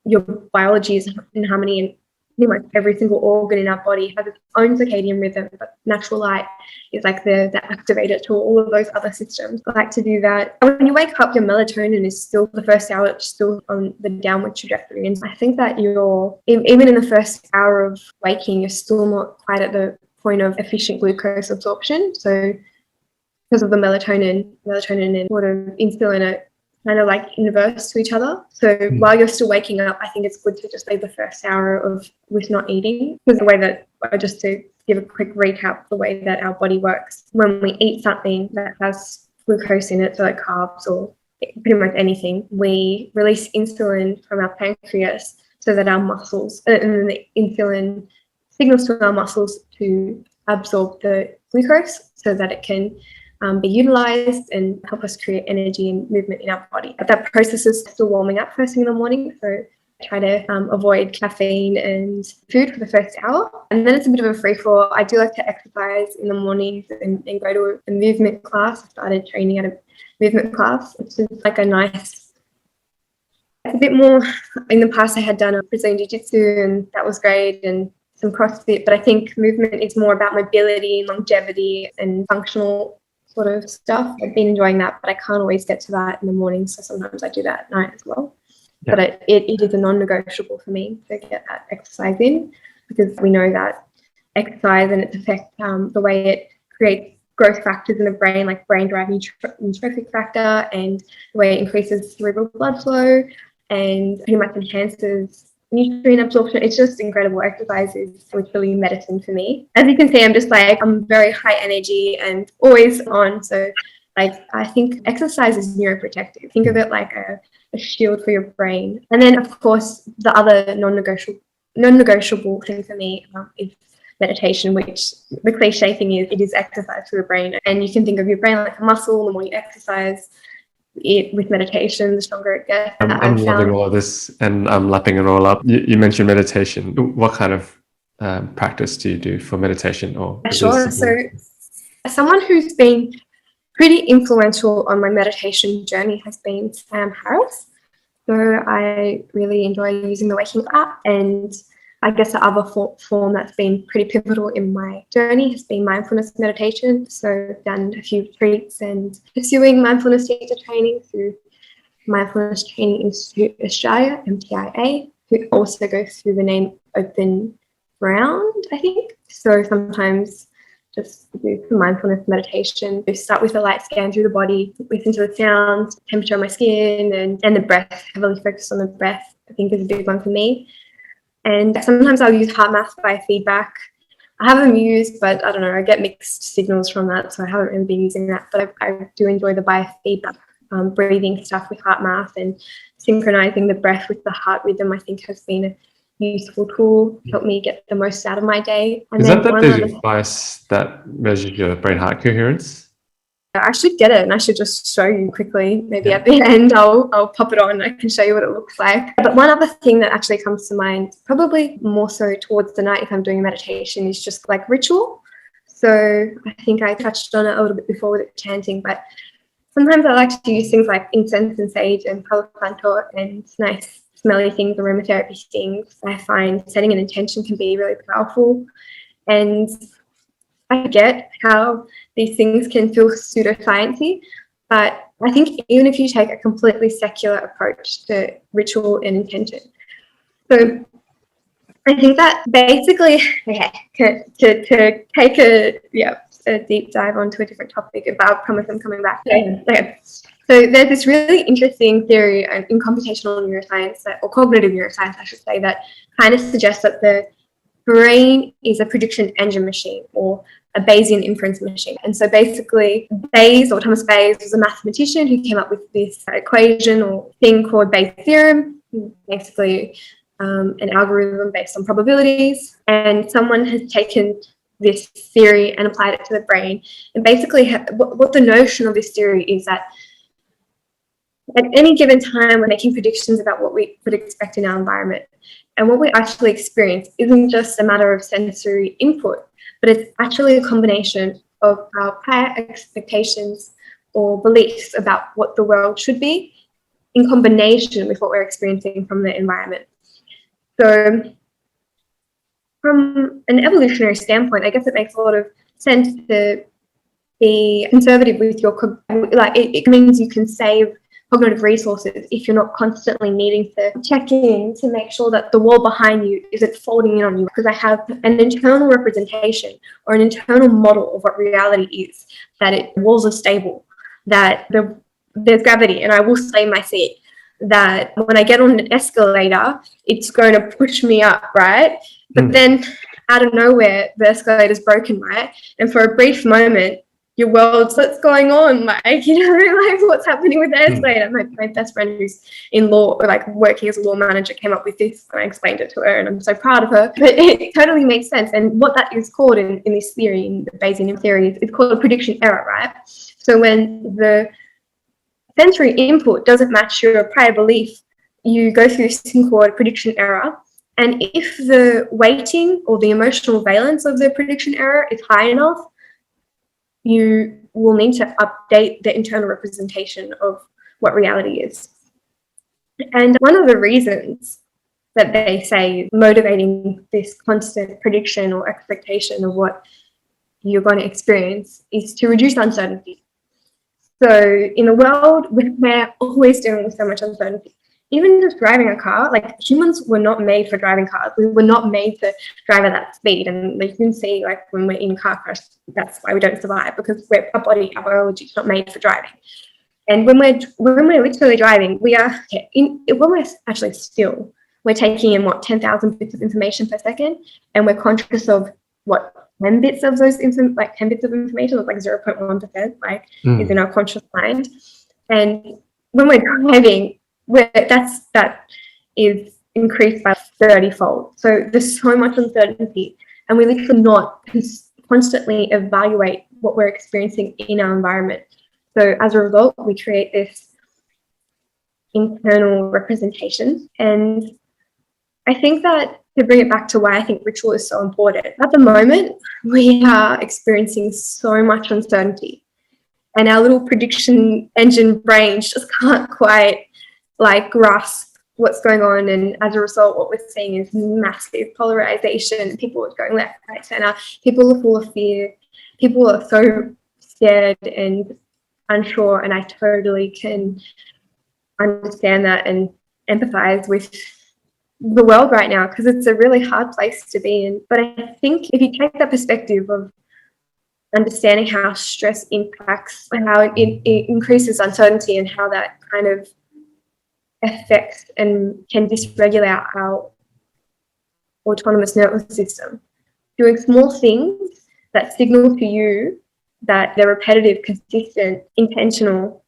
Speaker 2: your biology is in harmony, and pretty much every single organ in our body has its own circadian rhythm, but natural light is like the activator to all of those other systems. I like to do that. When you wake up, your melatonin is still the first hour, it's still on the downward trajectory. And I think that even in the first hour of waking, you're still not quite at the point of efficient glucose absorption. So because of the melatonin and sort of insulin are kind of like inverse to each other. So while you're still waking up, I think it's good to just leave the first hour with not eating. Because the way that, just to give a quick recap, the way that our body works, when we eat something that has glucose in it, so like carbs or pretty much anything, we release insulin from our pancreas so that our muscles, and the insulin signals to our muscles to absorb the glucose so that it can be utilized and help us create energy and movement in our body. But that process is still warming up first thing in the morning, so I try to avoid caffeine and food for the first hour. And then it's a bit of a free-for-all. I do like to exercise in the mornings and go to a movement class. I started training at a movement class, which is like a nice, a bit more. In the past I had done a Brazilian Jiu-Jitsu and that was great, and some CrossFit, but I think movement is more about mobility and longevity and functional sort of stuff. I've been enjoying that, but I can't always get to that in the morning, so sometimes I do that at night as well.
Speaker 1: Yeah.
Speaker 2: But it is a non-negotiable for me to get that exercise in, because we know that exercise and its effect, the way it creates growth factors in the brain, like brain-derived neurotrophic factor, and the way it increases cerebral blood flow and pretty much enhances nutrient absorption. It's just incredible. Exercise is really medicine for me. As you can see, I'm very high energy and always on. So I think exercise is neuroprotective. Think of it like a shield for your brain. And then, of course, the other non-negotiable thing for me is meditation, which the cliche thing is, it is exercise for your brain. And you can think of your brain like a muscle. The more you exercise it with meditation, the stronger it gets.
Speaker 1: I'm loving all of this, and I'm lapping it all up. You mentioned meditation. What kind of practice do you do for meditation? Or
Speaker 2: sure. So someone who's been pretty influential on my meditation journey has been Sam Harris. So I really enjoy using the Waking app, and I guess the other form that's been pretty pivotal in my journey has been mindfulness meditation. So I've done a few retreats and pursuing mindfulness teacher training through Mindfulness Training Institute Australia, MTIA, who also goes through the name Open Ground, I think. So sometimes just do some mindfulness meditation. We start with a light scan through the body, listen to the sounds, temperature of my skin, and the breath, heavily focus on the breath, I think is a big one for me. And sometimes I'll use heart math biofeedback. I haven't used, but I don't know, I get mixed signals from that, so I haven't really been using that. But I do enjoy the biofeedback, breathing stuff with heart math, and synchronizing the breath with the heart rhythm, I think has been a useful tool to help me get the most out of my day. And
Speaker 1: is that device that measures your brain-heart coherence?
Speaker 2: I should get it, and I should just show you quickly. Maybe at the end I'll pop it on. I can show you what it looks like. But one other thing that actually comes to mind, probably more so towards the night if I'm doing meditation, is just like ritual. So I think I touched on it a little bit before with chanting, but sometimes I like to use things like incense and sage and Palo Santo and nice smelly things, aromatherapy things. I find setting an intention can be really powerful, and I get how these things can feel pseudoscience-y, but I think even if you take a completely secular approach to ritual and intention. So I think that basically, to take a deep dive onto a different topic, but I promise I'm coming back. Okay. So there's this really interesting theory in computational neuroscience, or cognitive neuroscience, I should say, that kind of suggests that the brain is a prediction engine machine, or a Bayesian inference machine. And so basically Thomas Bayes was a mathematician who came up with this equation or thing called Bayes' theorem, basically an algorithm based on probabilities. And someone has taken this theory and applied it to the brain. And basically what the notion of this theory is that at any given time we're making predictions about what we would expect in our environment. And what we actually experience isn't just a matter of sensory input, but it's actually a combination of our prior expectations or beliefs about what the world should be in combination with what we're experiencing from the environment. So from an evolutionary standpoint, I guess it makes a lot of sense to be conservative with your, it means you can save cognitive resources if you're not constantly needing to check in to make sure that the wall behind you isn't folding in on you, because I have an internal representation or an internal model of what reality is, that walls are stable, that there's gravity and I will stay in my seat, that when I get on an escalator, it's going to push me up, right? But then out of nowhere, the escalator's broken, right? And for a brief moment, your world's what's going on, what's happening with the escalator. My best friend who's in law, working as a law manager, came up with this, and I explained it to her, and I'm so proud of her. But it totally makes sense. And what that is called in this theory, in the Bayesian theory, it's called a prediction error, right? So when the sensory input doesn't match your prior belief, you go through this thing called prediction error. And if the weighting or the emotional valence of the prediction error is high enough, you will need to update the internal representation of what reality is. And one of the reasons that they say motivating this constant prediction or expectation of what you're going to experience is to reduce uncertainty. So in a world where we're always dealing with so much uncertainty, even just driving a car, like humans were not made for driving cars. We were not made to drive at that speed. And you can see, like, when we're in a car crash, that's why we don't survive, because our biology is not made for driving. And when we're literally driving, when we're actually still, we're taking in 10,000 bits of information per second, and we're conscious of 10 bits of those 10 bits of information, or like 0.1%, is in our conscious mind. And when we're driving, that is increased by 30-fold. So there's so much uncertainty, and we literally not constantly evaluate what we're experiencing in our environment. So as a result, we create this internal representation. And I think that, to bring it back to why I think ritual is so important, at the moment, we are experiencing so much uncertainty, and our little prediction engine brains just can't quite grasp what's going on. And as a result, what we're seeing is massive polarization. People are going left, right, center. People are full of fear. People are so scared and unsure, and I totally can understand that and empathize with the world right now, because it's a really hard place to be in. But I think if you take that perspective of understanding how stress impacts, how it increases uncertainty, and how that kind of affects and can dysregulate our autonomous nervous system, doing small things that signal to you that they're repetitive, consistent, intentional,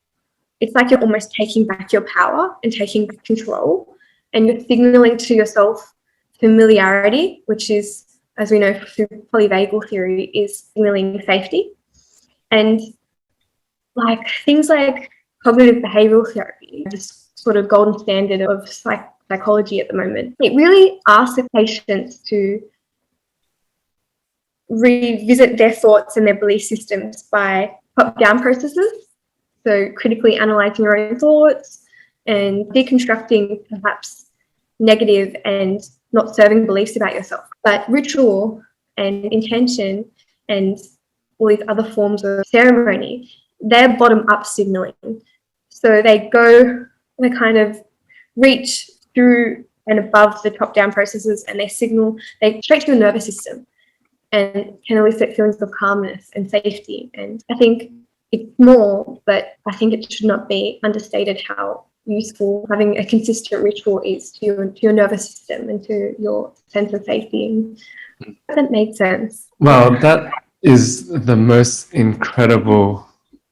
Speaker 2: it's like you're almost taking back your power and taking back control, and you're signaling to yourself familiarity, which is, as we know through polyvagal theory, is signaling safety. And things like cognitive behavioural therapy, this sort of golden standard of psychology at the moment, it really asks the patients to revisit their thoughts and their belief systems by top-down processes. So critically analysing your own thoughts and deconstructing perhaps negative and not serving beliefs about yourself. But ritual and intention and all these other forms of ceremony, they're bottom-up signalling. So they kind of reach through and above the top-down processes, and they straight to your nervous system and can elicit feelings of calmness and safety. And I think it's small, but I think it should not be understated how useful having a consistent ritual is to your nervous system and to your sense of safety. And that made sense.
Speaker 1: Well, that is the most incredible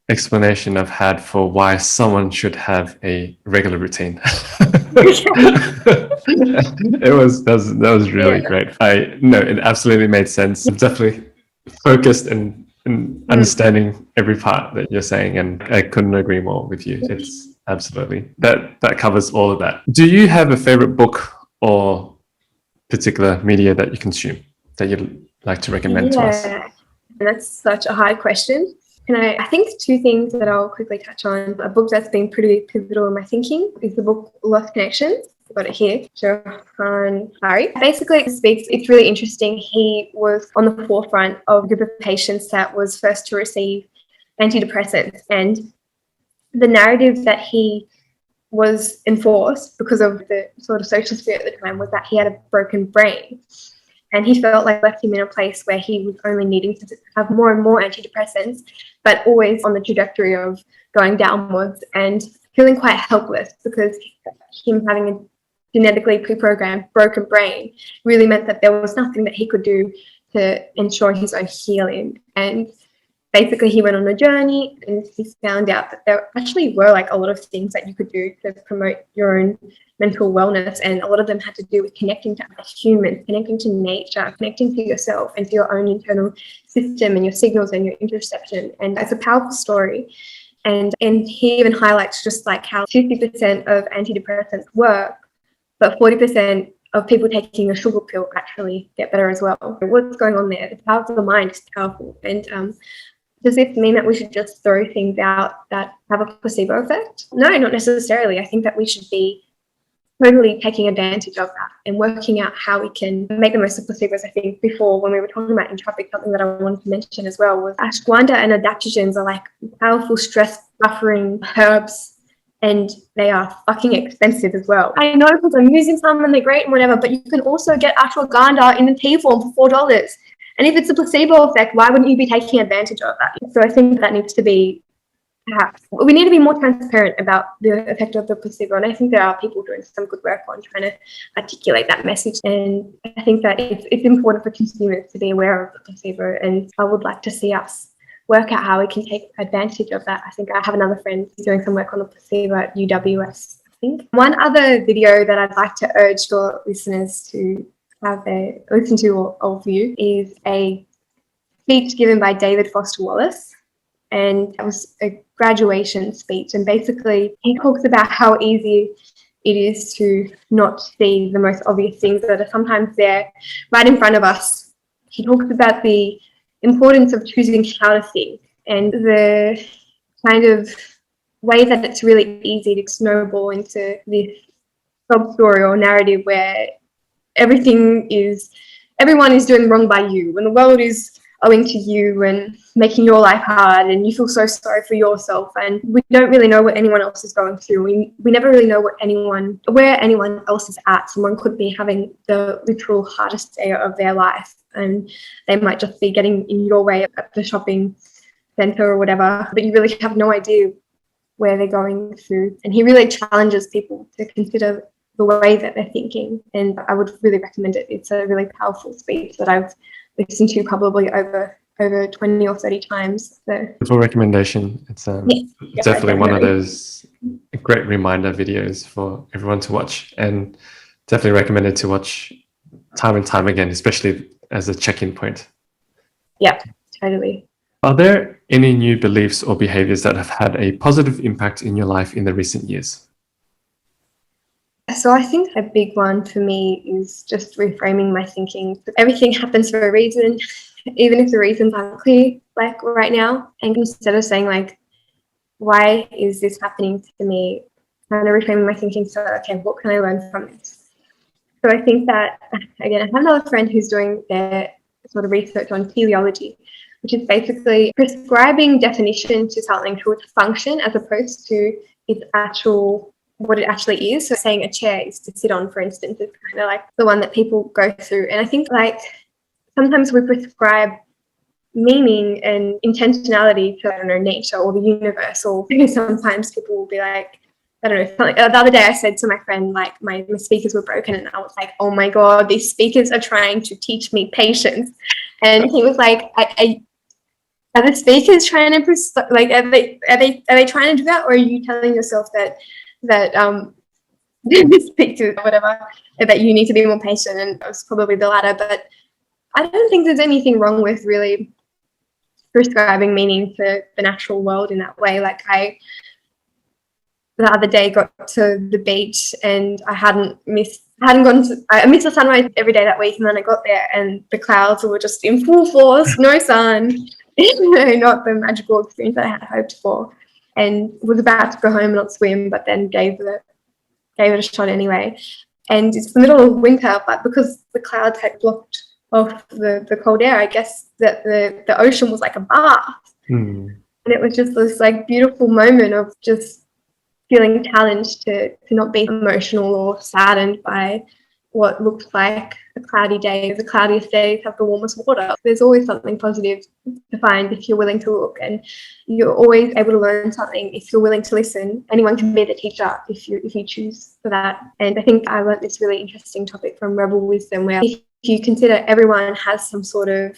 Speaker 1: explanation I've had for why someone should have a regular routine. That was really great. It absolutely made sense. I'm definitely focused and understanding every part that you're saying, and I couldn't agree more with you. It's absolutely that covers all of that. Do you have a favorite book or particular media that you consume that you'd like to recommend to us?
Speaker 2: That's such a hard question. I think two things that I'll quickly touch on. A book that's been pretty pivotal in my thinking is the book Lost Connections. I've got it here. Johan Hari. Basically, it's really interesting. He was on the forefront of a group of patients that was first to receive antidepressants, and the narrative that he was enforced because of the sort of social sphere at the time was that he had a broken brain. And he felt like left him in a place where he was only needing to have more and more antidepressants, but always on the trajectory of going downwards and feeling quite helpless, because him having a genetically pre-programmed broken brain really meant that there was nothing that he could do to ensure his own healing. And basically he went on a journey, and he found out that there actually were a lot of things that you could do to promote your own mental wellness, and a lot of them had to do with connecting to other humans, connecting to nature, connecting to yourself and to your own internal system and your signals and your interoception. And it's a powerful story. And he even highlights just how 50% of antidepressants work, but 40% of people taking a sugar pill actually get better as well. What's going on there? The power of the mind is powerful. And does it mean that we should just throw things out that have a placebo effect? No, not necessarily. I think that we should be totally taking advantage of that and working out how we can make the most of placebos. I think before, when we were talking about Nootropics, something that I wanted to mention as well was ashwagandha and adaptogens are powerful stress buffering herbs and they are fucking expensive as well. I know because I'm using some and they're great and whatever, but you can also get ashwagandha in a tea form for $4. And if it's a placebo effect, why wouldn't you be taking advantage of that? So I think that needs to be, perhaps, we need to be more transparent about the effect of the placebo. And I think there are people doing some good work on trying to articulate that message. And I think that it's important for consumers to be aware of the placebo. And I would like to see us work out how we can take advantage of that. I think I have another friend who's doing some work on the placebo at UWS, I think. One other video that I'd like to urge your listeners to have a listen to or view is a speech given by David Foster Wallace. And it was a graduation speech. And basically, he talks about how easy it is to not see the most obvious things that are sometimes there right in front of us. He talks about the importance of choosing how to think and the kind of way that it's really easy to snowball into this sub-story or narrative where everyone is doing wrong by you, and the world is owing to you and making your life hard, and you feel so sorry for yourself, and we don't really know what anyone else is going through. We never really know where anyone else is at. Someone could be having the literal hardest day of their life, and they might just be getting in your way at the shopping centre or whatever, but you really have no idea where they're going through. And he really challenges people to consider the way that they're thinking, and I would really recommend it. It's a really powerful speech that I've listened to probably over 20 or 30 times. So
Speaker 1: full recommendation. It's definitely one of those great reminder videos for everyone to watch, and definitely recommended to watch time and time again, especially as a check-in point.
Speaker 2: Yeah, totally.
Speaker 1: Are there any new beliefs or behaviors that have had a positive impact in your life in the recent years?
Speaker 2: So I think a big one for me is just reframing my thinking. Everything happens for a reason, even if the reasons aren't clear, like right now. And instead of saying like, why is this happening to me? Kind of reframing my thinking. So, okay, what can I learn from this? So I think that, again, I have another friend who's doing their sort of research on teleology, which is basically prescribing definition to something to its function as opposed to its actual, what it actually is. So saying a chair is to sit on, for instance, is kind of like the one that people go through. And I think like sometimes we prescribe meaning and intentionality to, I don't know, nature or the universe, or sometimes people will be like, I don't know, something. The other day I said to my friend, like, my speakers were broken, and I was like, oh my God, these speakers are trying to teach me patience. And he was like, are the speakers trying to, like, are they trying to do that? Or are you telling yourself that speak to whatever, that you need to be more patient? And it was probably the latter, but I don't think there's anything wrong with really prescribing meaning to the natural world in that way. Like the other day got to the beach and I missed the sunrise every day that week, and then I got there and the clouds were just in full force, no sun, not the magical experience that I had hoped for, and was about to go home and not swim, but then gave it a shot anyway. And it's the middle of winter, but because the clouds had blocked off the cold air, I guess that the ocean was like a bath. And it was just this like beautiful moment of just feeling challenged to not be emotional or saddened by what looks like a cloudy day. The cloudiest days have the warmest water. There's always something positive to find if you're willing to look, and you're always able to learn something if you're willing to listen. Anyone can be the teacher if you choose for that. And I think I learned this really interesting topic from Rebel Wisdom, where if you consider everyone has some sort of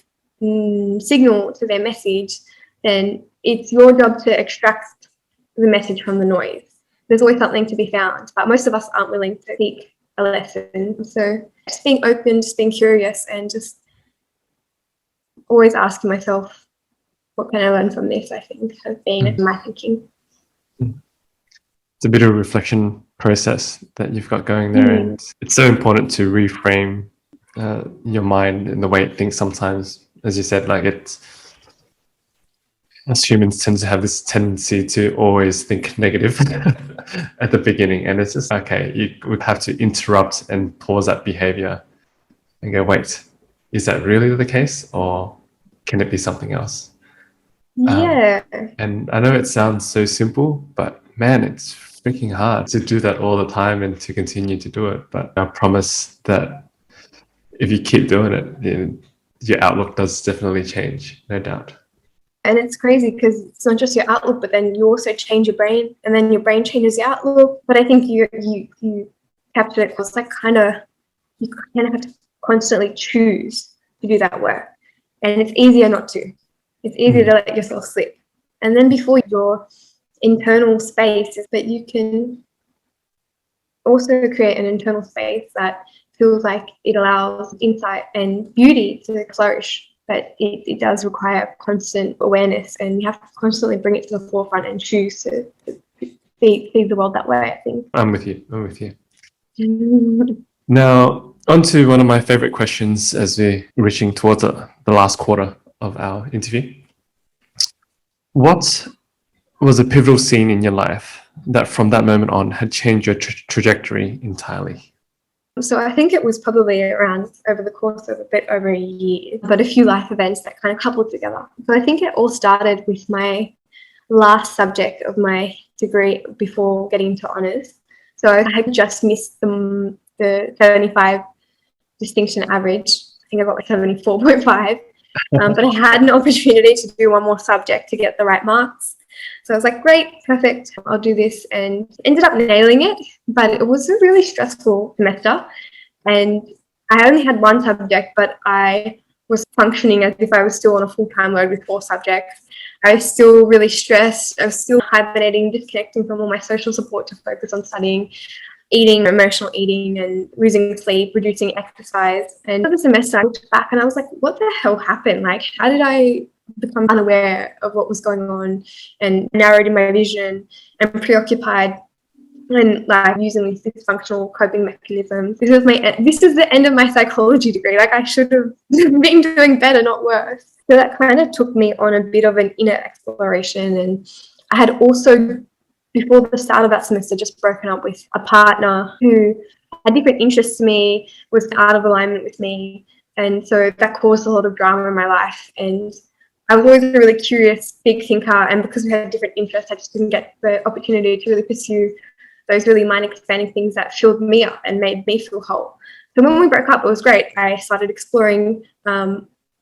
Speaker 2: signal to their message, then it's your job to extract the message from the noise. There's always something to be found, but most of us aren't willing to seek a lesson. So just being open, just being curious, and just always asking myself, what can I learn from this, I think has been my thinking.
Speaker 1: It's a bit of a reflection process that you've got going there, and it's so important to reframe your mind and the way it thinks sometimes. As you said, like us humans tend to have this tendency to always think negative at the beginning, and it's just okay, you would have to interrupt and pause that behavior and go, wait, is that really the case, or can it be something else? And I know it sounds so simple, but man, it's freaking hard to do that all the time and to continue to do it. But I promise that if you keep doing it, then your outlook does definitely change, no doubt.
Speaker 2: And it's crazy because it's not just your outlook, but then you also change your brain, and then your brain changes your outlook. But I think you captured it because like you kind of have to constantly choose to do that work, and it's easier not to. It's easier to let yourself slip. And then before your internal space is that you can also create an internal space that feels like it allows insight and beauty to flourish. But it does require constant awareness, and you have to constantly bring it to the forefront and choose to see the world that way, I think.
Speaker 1: I'm with you. Now, on to one of my favorite questions as we're reaching towards the last quarter of our interview. What was a pivotal scene in your life that from that moment on had changed your trajectory entirely?
Speaker 2: So I think it was probably around over the course of a bit over a year, but a few life events that kind of coupled together. So I think it all started with my last subject of my degree before getting into honours. So I had just missed the 75 distinction average. I think I got like 74.5, but I had an opportunity to do one more subject to get the right marks. So I was like, great, perfect, I'll do this, and ended up nailing it. But it was a really stressful semester, and I only had one subject, but I was functioning as if I was still on a full-time load with 4 subjects. I was still really stressed. I was still hibernating, disconnecting from all my social support to focus on studying, eating, emotional eating, and losing sleep, reducing exercise. And for the semester, I looked back and I was like, what the hell happened? Like, how did I become unaware of what was going on and narrowed in my vision and preoccupied and like using these dysfunctional coping mechanisms? This is the end of my psychology degree. Like, I should have been doing better, not worse. So that kind of took me on a bit of an inner exploration. And I had also, before the start of that semester, just broken up with a partner who had different interests to me, was out of alignment with me. And so that caused a lot of drama in my life. And I was always a really curious, big thinker. And because we had different interests, I just didn't get the opportunity to really pursue those really mind-expanding things that filled me up and made me feel whole. So when we broke up, it was great. I started exploring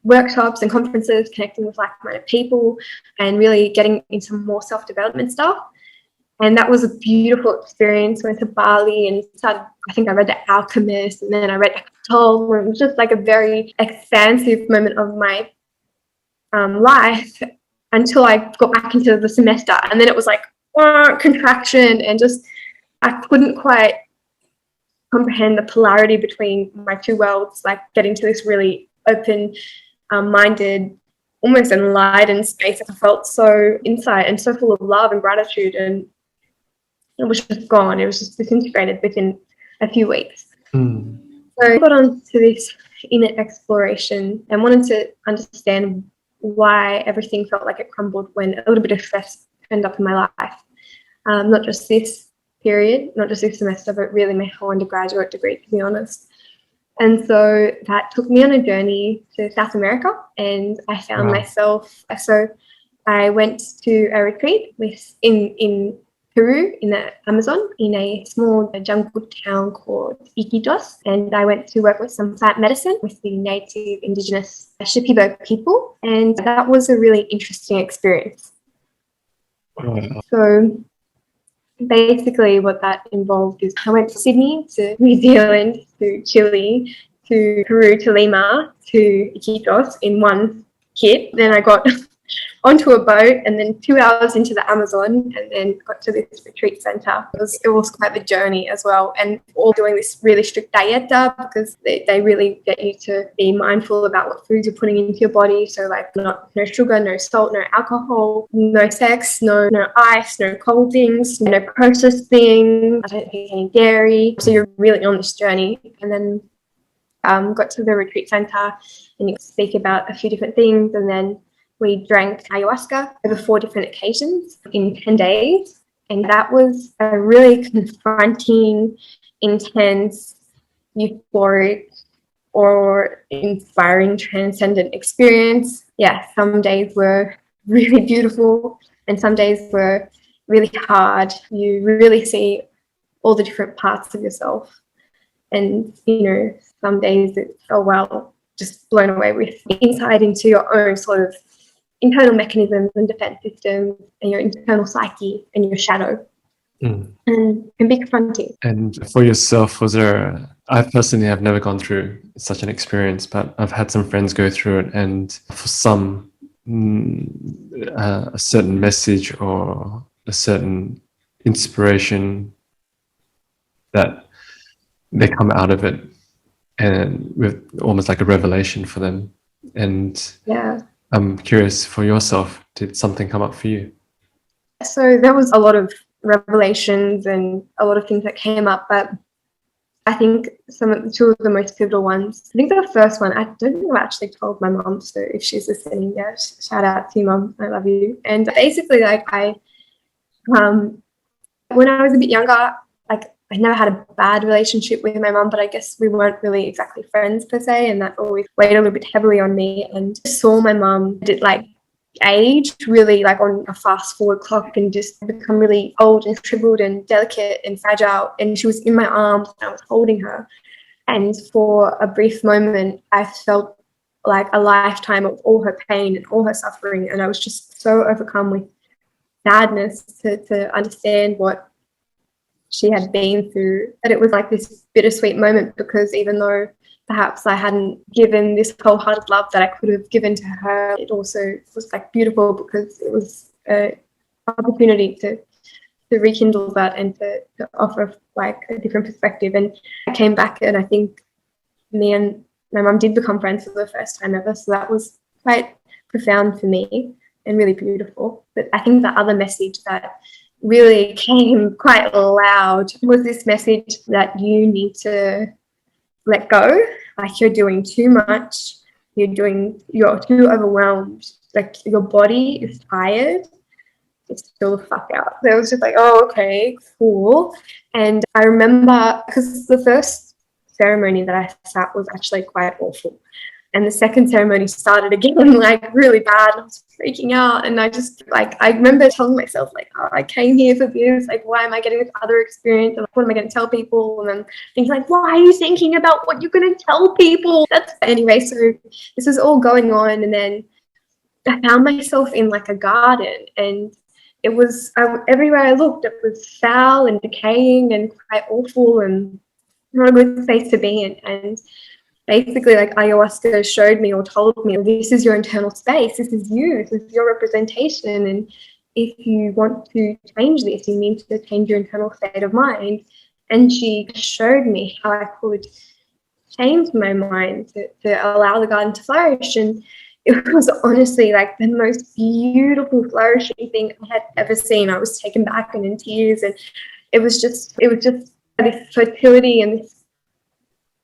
Speaker 2: workshops and conferences, connecting with like-minded people, and really getting into more self-development stuff. And that was a beautiful experience. Went to Bali and started, I think I read The Alchemist, and then I read Eckhart Tolle. It was just like a very expansive moment of my life until I got back into the semester. And then it was like contraction, and just I couldn't quite comprehend the polarity between my two worlds, like getting to this really open minded, almost enlightened space. I felt so insight and so full of love and gratitude, and it was just gone. It was just disintegrated within a few weeks. So I got on to this inner exploration and wanted to understand why everything felt like it crumbled when a little bit of stress turned up in my life. Not just this period, not just this semester, but really my whole undergraduate degree, to be honest. And so that took me on a journey to South America, and I found myself. So I went to a retreat in Peru, in the Amazon, in a small jungle town called Iquitos. And I went to work with some plant medicine with the native indigenous Shipibo people. And that was a really interesting experience. So basically what that involved is I went to Sydney, to New Zealand, to Chile, to Peru, to Lima, to Iquitos in one hit. Then I got onto a boat, and then 2 hours into the Amazon, and then got to this retreat centre. It was quite the journey as well, and all doing this really strict dieta, because they really get you to be mindful about what foods you're putting into your body. So like no sugar, no salt, no alcohol, no sex, no ice, no cold things, no processed things. I don't think any dairy. So you're really on this journey. And then got to the retreat centre, and you speak about a few different things, and then we drank ayahuasca over 4 different occasions in 10 days. And that was a really confronting, intense, euphoric, or inspiring, transcendent experience. Yeah, some days were really beautiful, and some days were really hard. You really see all the different parts of yourself. And, you know, some days it's, oh, well, just blown away with insight into your own sort of internal mechanisms and defense systems and your internal psyche and your shadow. And can be confronting.
Speaker 1: And for yourself, I personally have never gone through such an experience, but I've had some friends go through it, and for some, a certain message or a certain inspiration that they come out of it and with almost like a revelation for them. And
Speaker 2: yeah,
Speaker 1: I'm curious, for yourself, did something come up for you?
Speaker 2: So there was a lot of revelations and a lot of things that came up, but I think two of the most pivotal ones. I think the first one, I don't think I actually told my mom, so if she's listening, yeah, shout out to you, Mom, I love you. And basically, like when I was a bit younger, like I never had a bad relationship with my mom, but I guess we weren't really exactly friends per se, and that always weighed a little bit heavily on me. And I saw my mom aged really like on a fast forward clock and just become really old and shriveled and delicate and fragile, and she was in my arms and I was holding her, and for a brief moment I felt like a lifetime of all her pain and all her suffering, and I was just so overcome with sadness to understand what she had been through, that it was like this bittersweet moment, because even though perhaps I hadn't given this wholehearted love that I could have given to her, it also was like beautiful because it was an opportunity to rekindle that and to offer like a different perspective. And I came back, and I think me and my mum did become friends for the first time ever, so that was quite profound for me and really beautiful. But I think the other message that really came quite loud was this message that you need to let go. Like, you're doing too much, you're too overwhelmed, like your body is tired, just chill the fuck out. So it was just like, oh, okay, cool. And I remember, because the first ceremony that I sat was actually quite awful, and the second ceremony started again like really bad. I was freaking out, and I remember telling myself like, oh, I came here for this, like why am I getting this other experience, and what am I going to tell people? And then thinking like, why are you thinking about what you're going to tell people? Anyway, so this was all going on, and then I found myself in like a garden, and it was everywhere I looked it was foul and decaying and quite awful and not a good space to be in. And basically, like, ayahuasca showed me or told me, this is your internal space, this is you, this is your representation, and if you want to change this, you need to change your internal state of mind. And she showed me how I could change my mind to allow the garden to flourish. And it was honestly like the most beautiful flourishing thing I had ever seen. I was taken back and in tears, and it was just this fertility and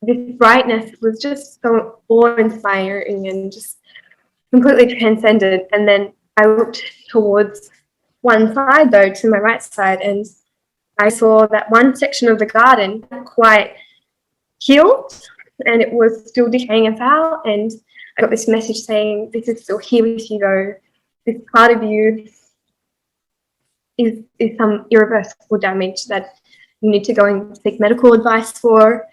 Speaker 2: this brightness was just so awe-inspiring and just completely transcended. And then I looked towards one side, though, to my right side, and I saw that one section of the garden quite healed, and it was still decaying and foul. And I got this message saying, this is still here with you, though. This part of you is some irreversible damage that you need to go and seek medical advice for.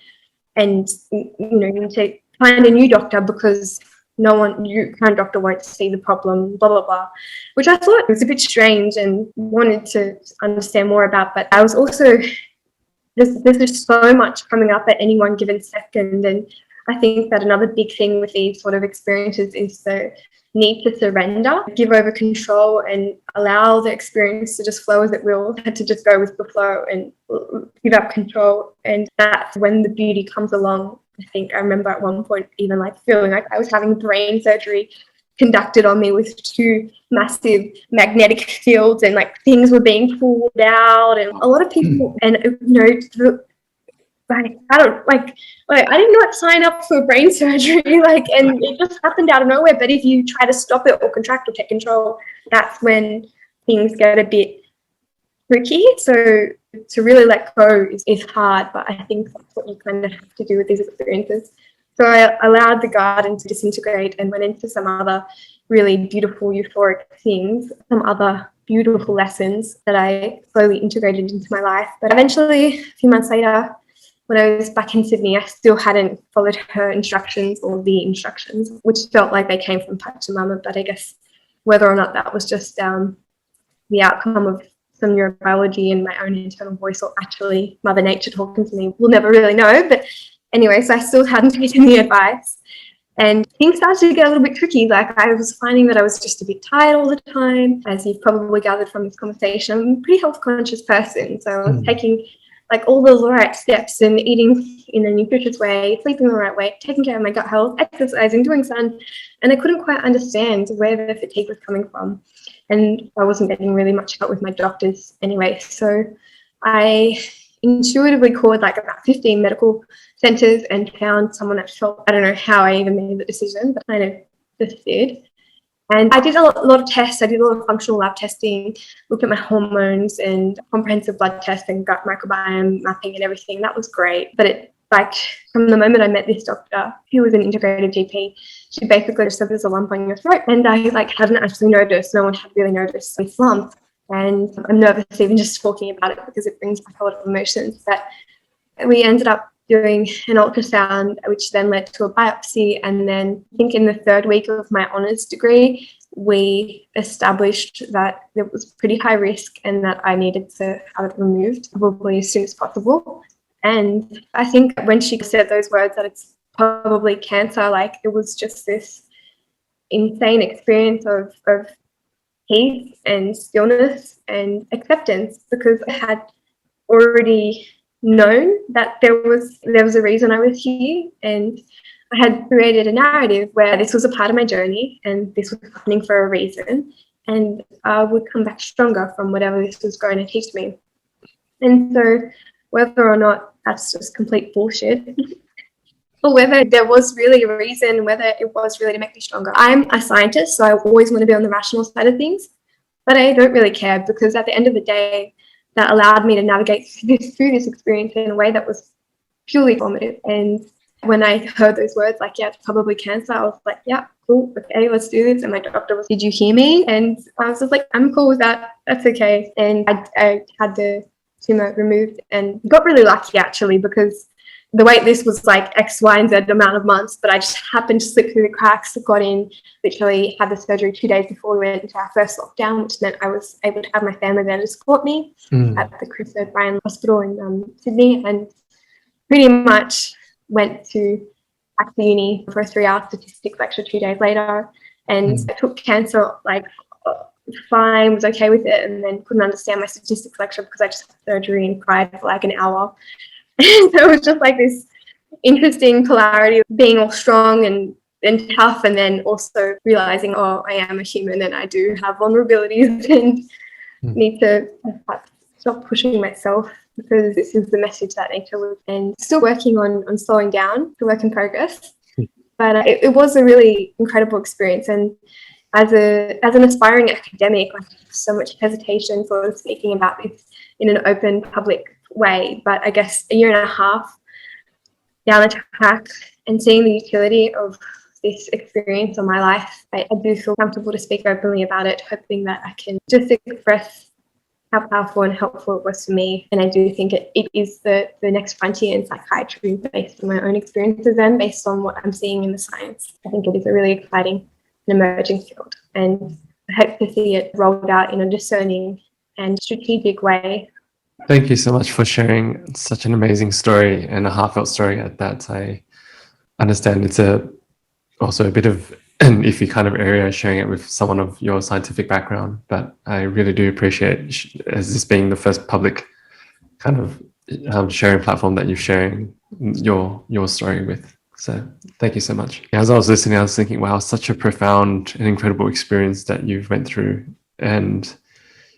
Speaker 2: And you need to find a new doctor, because your current doctor won't see the problem, blah, blah, blah, which I thought was a bit strange and wanted to understand more about. But I was also, there's just so much coming up at any one given second. And I think that another big thing with these sort of experiences is the need to surrender, give over control, and allow the experience to just flow as it will, to just go with the flow and give up control. And that's when the beauty comes along. I think I remember at one point even like feeling like I was having brain surgery conducted on me with two massive magnetic fields, and like things were being pulled out, and a lot of people, and I did not sign up for brain surgery, and it just happened out of nowhere. But if you try to stop it or contract or take control, that's when things get a bit tricky. So to really let go is hard, but I think that's what you kind of have to do with these experiences. So I allowed the garden to disintegrate and went into some other really beautiful euphoric things, some other beautiful lessons that I slowly integrated into my life. But eventually, a few months later, when I was back in Sydney, I still hadn't followed her instructions or the instructions, which felt like they came from Pachamama. But I guess whether or not that was just the outcome of some neurobiology and my own internal voice, or actually Mother Nature talking to me, we'll never really know. But anyway, so I still hadn't taken the advice. And things started to get a little bit tricky. Like, I was finding that I was just a bit tired all the time. As you've probably gathered from this conversation, I'm a pretty health conscious person. So I was taking like all the right steps and eating in a nutritious way, sleeping the right way, taking care of my gut health, exercising, doing sun. And I couldn't quite understand where the fatigue was coming from. And I wasn't getting really much help with my doctors anyway. So I intuitively called like about 15 medical centres and found someone that felt, I don't know how I even made the decision, but kind of just did. And I did a lot of tests. I did a lot of functional lab testing, looked at my hormones and comprehensive blood tests and gut microbiome mapping and everything. That was great. But it, like, from the moment I met this doctor, who was an integrative GP, she basically just said there's a lump on your throat. And I hadn't actually noticed. No one had really noticed this lump. And I'm nervous even just talking about it because it brings back a lot of emotions. But we ended up doing an ultrasound, which then led to a biopsy. And then I think in the third week of my honours degree, we established that it was pretty high risk and that I needed to have it removed probably as soon as possible. And I think when she said those words that it's probably cancer, like, it was just this insane experience of peace and stillness and acceptance, because I had already known that there was a reason I was here, and I had created a narrative where this was a part of my journey and this was happening for a reason, and I would come back stronger from whatever this was going to teach me. And so whether or not that's just complete bullshit or whether there was really a reason, whether it was really to make me stronger. I'm a scientist, so I always want to be on the rational side of things, but I don't really care, because at the end of the day, that allowed me to navigate through this experience in a way that was purely formative. And when I heard those words, like, yeah, it's probably cancer, I was like, yeah, cool, okay, let's do this. And my doctor was, did you hear me? And I was just like, I'm cool with that. That's okay. And I had the tumor removed and got really lucky, actually, because the wait list was like X, Y, and Z amount of months, but I just happened to slip through the cracks, got in, literally had the surgery 2 days before we went into our first lockdown, which meant I was able to have my family there to support me at the Chris O'Brien Hospital in Sydney, and pretty much went to back to uni for a 3-hour statistics lecture 2 days later, and I took cancer like fine, was okay with it, and then couldn't understand my statistics lecture because I just had surgery and cried for like an hour. And so it was just like this interesting polarity of being all strong and tough, and then also realizing, oh, I am a human and I do have vulnerabilities and need to stop pushing myself, because this is the message that nature was. And still working on slowing down, the work in progress. But it was a really incredible experience. And as an aspiring academic, I have so much hesitation sort of speaking about this in an open public way, but I guess a year and a half down the track and seeing the utility of this experience on my life, I do feel comfortable to speak openly about it, hoping that I can just express how powerful and helpful it was for me. And I do think it is the next frontier in psychiatry, based on my own experiences and based on what I'm seeing in the science. I think it is a really exciting and emerging field, and I hope to see it rolled out in a discerning and strategic way.
Speaker 1: Thank you so much for sharing such an amazing story, and a heartfelt story at that. I understand it's also a bit of an iffy kind of area, sharing it with someone of your scientific background, but I really do appreciate as this being the first public kind of sharing platform that you're sharing your story with. So thank you so much. As I was listening, I was thinking, wow, such a profound and incredible experience that you've went through, and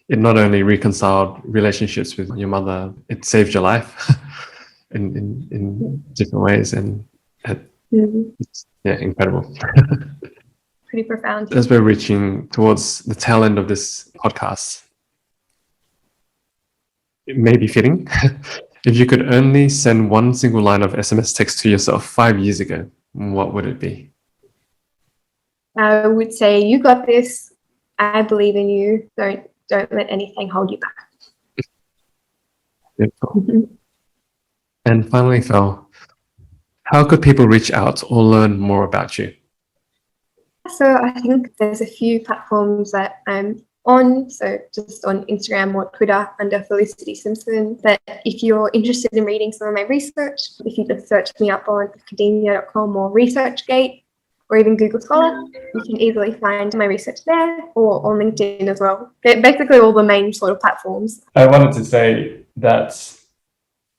Speaker 1: it not only reconciled relationships with your mother, it saved your life in different ways, and it's incredible.
Speaker 2: Pretty profound.
Speaker 1: As we're reaching towards the tail end of this podcast, it may be fitting if you could only send one single line of SMS text to yourself 5 years ago, what would it be?
Speaker 2: I would say, you got this. I believe in you. Don't don't let anything hold you back.
Speaker 1: Beautiful. And finally, Fel, how could people reach out or learn more about you?
Speaker 2: So I think there's a few platforms that I'm on, so just on Instagram or Twitter under Felicity Simpson. But if you're interested in reading some of my research, if you just search me up on academia.com or ResearchGate or even Google Scholar, you can easily find my research there, or on LinkedIn as well. Basically all the main sort of platforms.
Speaker 1: I wanted to say that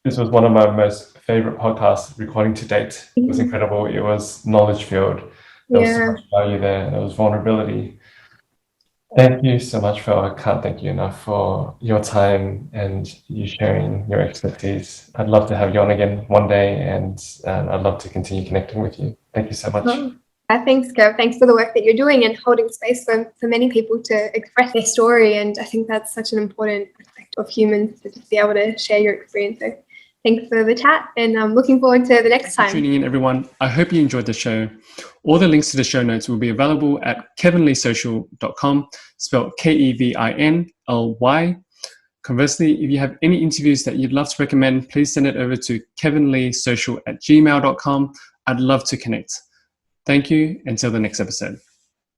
Speaker 1: this was one of my most favorite podcast recording to date. It was incredible. It was knowledge filled. There was so much value there. There was vulnerability. Thank you so much, Phil. I can't thank you enough for your time and you sharing your expertise. I'd love to have you on again one day, and I'd love to continue connecting with you. Thank you so much.
Speaker 2: Thanks, Kev. Thanks for the work that you're doing and holding space for many people to express their story. And I think that's such an important aspect of humans, to just be able to share your experience. So thanks for the chat, and I'm looking forward to the next time.
Speaker 1: Thanks for tuning in, everyone. I hope you enjoyed the show. All the links to the show notes will be available at kevinleesocial.com, spelled Kevinly. Conversely, if you have any interviews that you'd love to recommend, please send it over to kevinleesocial@gmail.com. I'd love to connect. Thank you. Until the next episode.